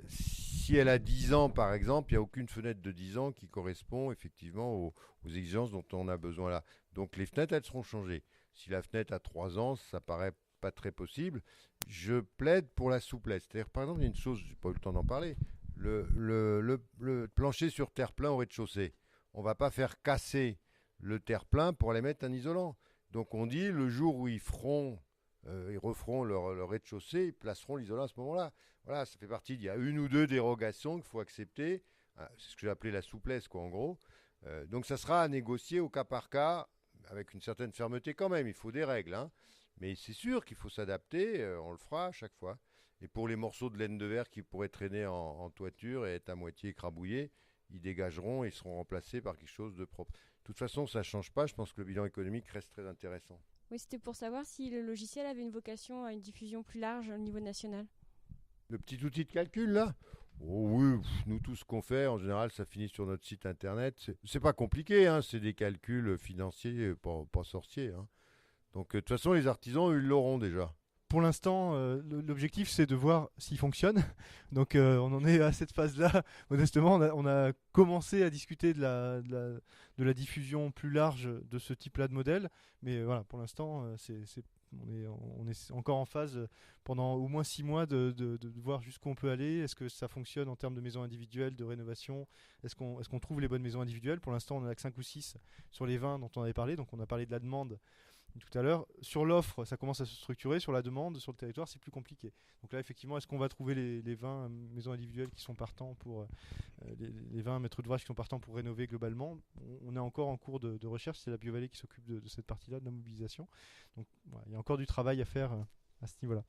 Si elle a 10 ans, par exemple, il n'y a aucune fenêtre de 10 ans qui correspond effectivement aux exigences dont on a besoin là. Donc les fenêtres, elles seront changées. Si la fenêtre a 3 ans, ça paraît pas très possible. Je plaide pour la souplesse. C'est-à-dire, par exemple, il y a une chose, je n'ai pas eu le temps d'en parler, le plancher sur terre-plein au rez-de-chaussée. On ne va pas faire casser le terre-plein pour aller mettre un isolant. Donc on dit, le jour où ils referont leur rez-de-chaussée, ils placeront l'isolant à ce moment-là. Voilà, ça fait partie, il y a une ou deux dérogations qu'il faut accepter. C'est ce que j'ai appelé la souplesse, quoi, en gros. Donc ça sera à négocier au cas par cas, avec une certaine fermeté quand même. Il faut des règles, hein. Mais c'est sûr qu'il faut s'adapter, on le fera à chaque fois. Et pour les morceaux de laine de verre qui pourraient traîner en toiture et être à moitié écrabouillés, ils dégageront et seront remplacés par quelque chose de propre. De toute façon, ça ne change pas. Je pense que le bilan économique reste très intéressant. Oui, c'était pour savoir si le logiciel avait une vocation à une diffusion plus large au niveau national. Le petit outil de calcul, là? Oh oui, nous, tout ce qu'on fait, en général, ça finit sur notre site internet. C'est pas compliqué, hein, c'est des calculs financiers, pas sorciers, hein. Donc, de toute façon, les artisans, ils l'auront déjà. Pour l'instant, l'objectif, c'est de voir s'il fonctionne. Donc, on en est à cette phase-là. Modestement, on a commencé à discuter de la diffusion plus large de ce type-là de modèle. Mais voilà, pour l'instant, on est encore en phase pendant au moins 6 mois de voir jusqu'où on peut aller. Est-ce que ça fonctionne en termes de maisons individuelles, de rénovation? Est-ce qu'on trouve les bonnes maisons individuelles? Pour l'instant, on en a que 5 ou 6 sur les 20 dont on avait parlé. Donc, on a parlé de la demande tout à l'heure. Sur l'offre, ça commence à se structurer. Sur la demande, sur le territoire, c'est plus compliqué. Donc là, effectivement, est-ce qu'on va trouver les 20 maisons individuelles qui sont partants pour les 20 maîtres d'ouvrage qui sont partants pour rénover globalement? On est encore en cours de recherche. C'est la BioVallée qui s'occupe de cette partie-là, de la mobilisation. Donc voilà, il y a encore du travail à faire à ce niveau-là.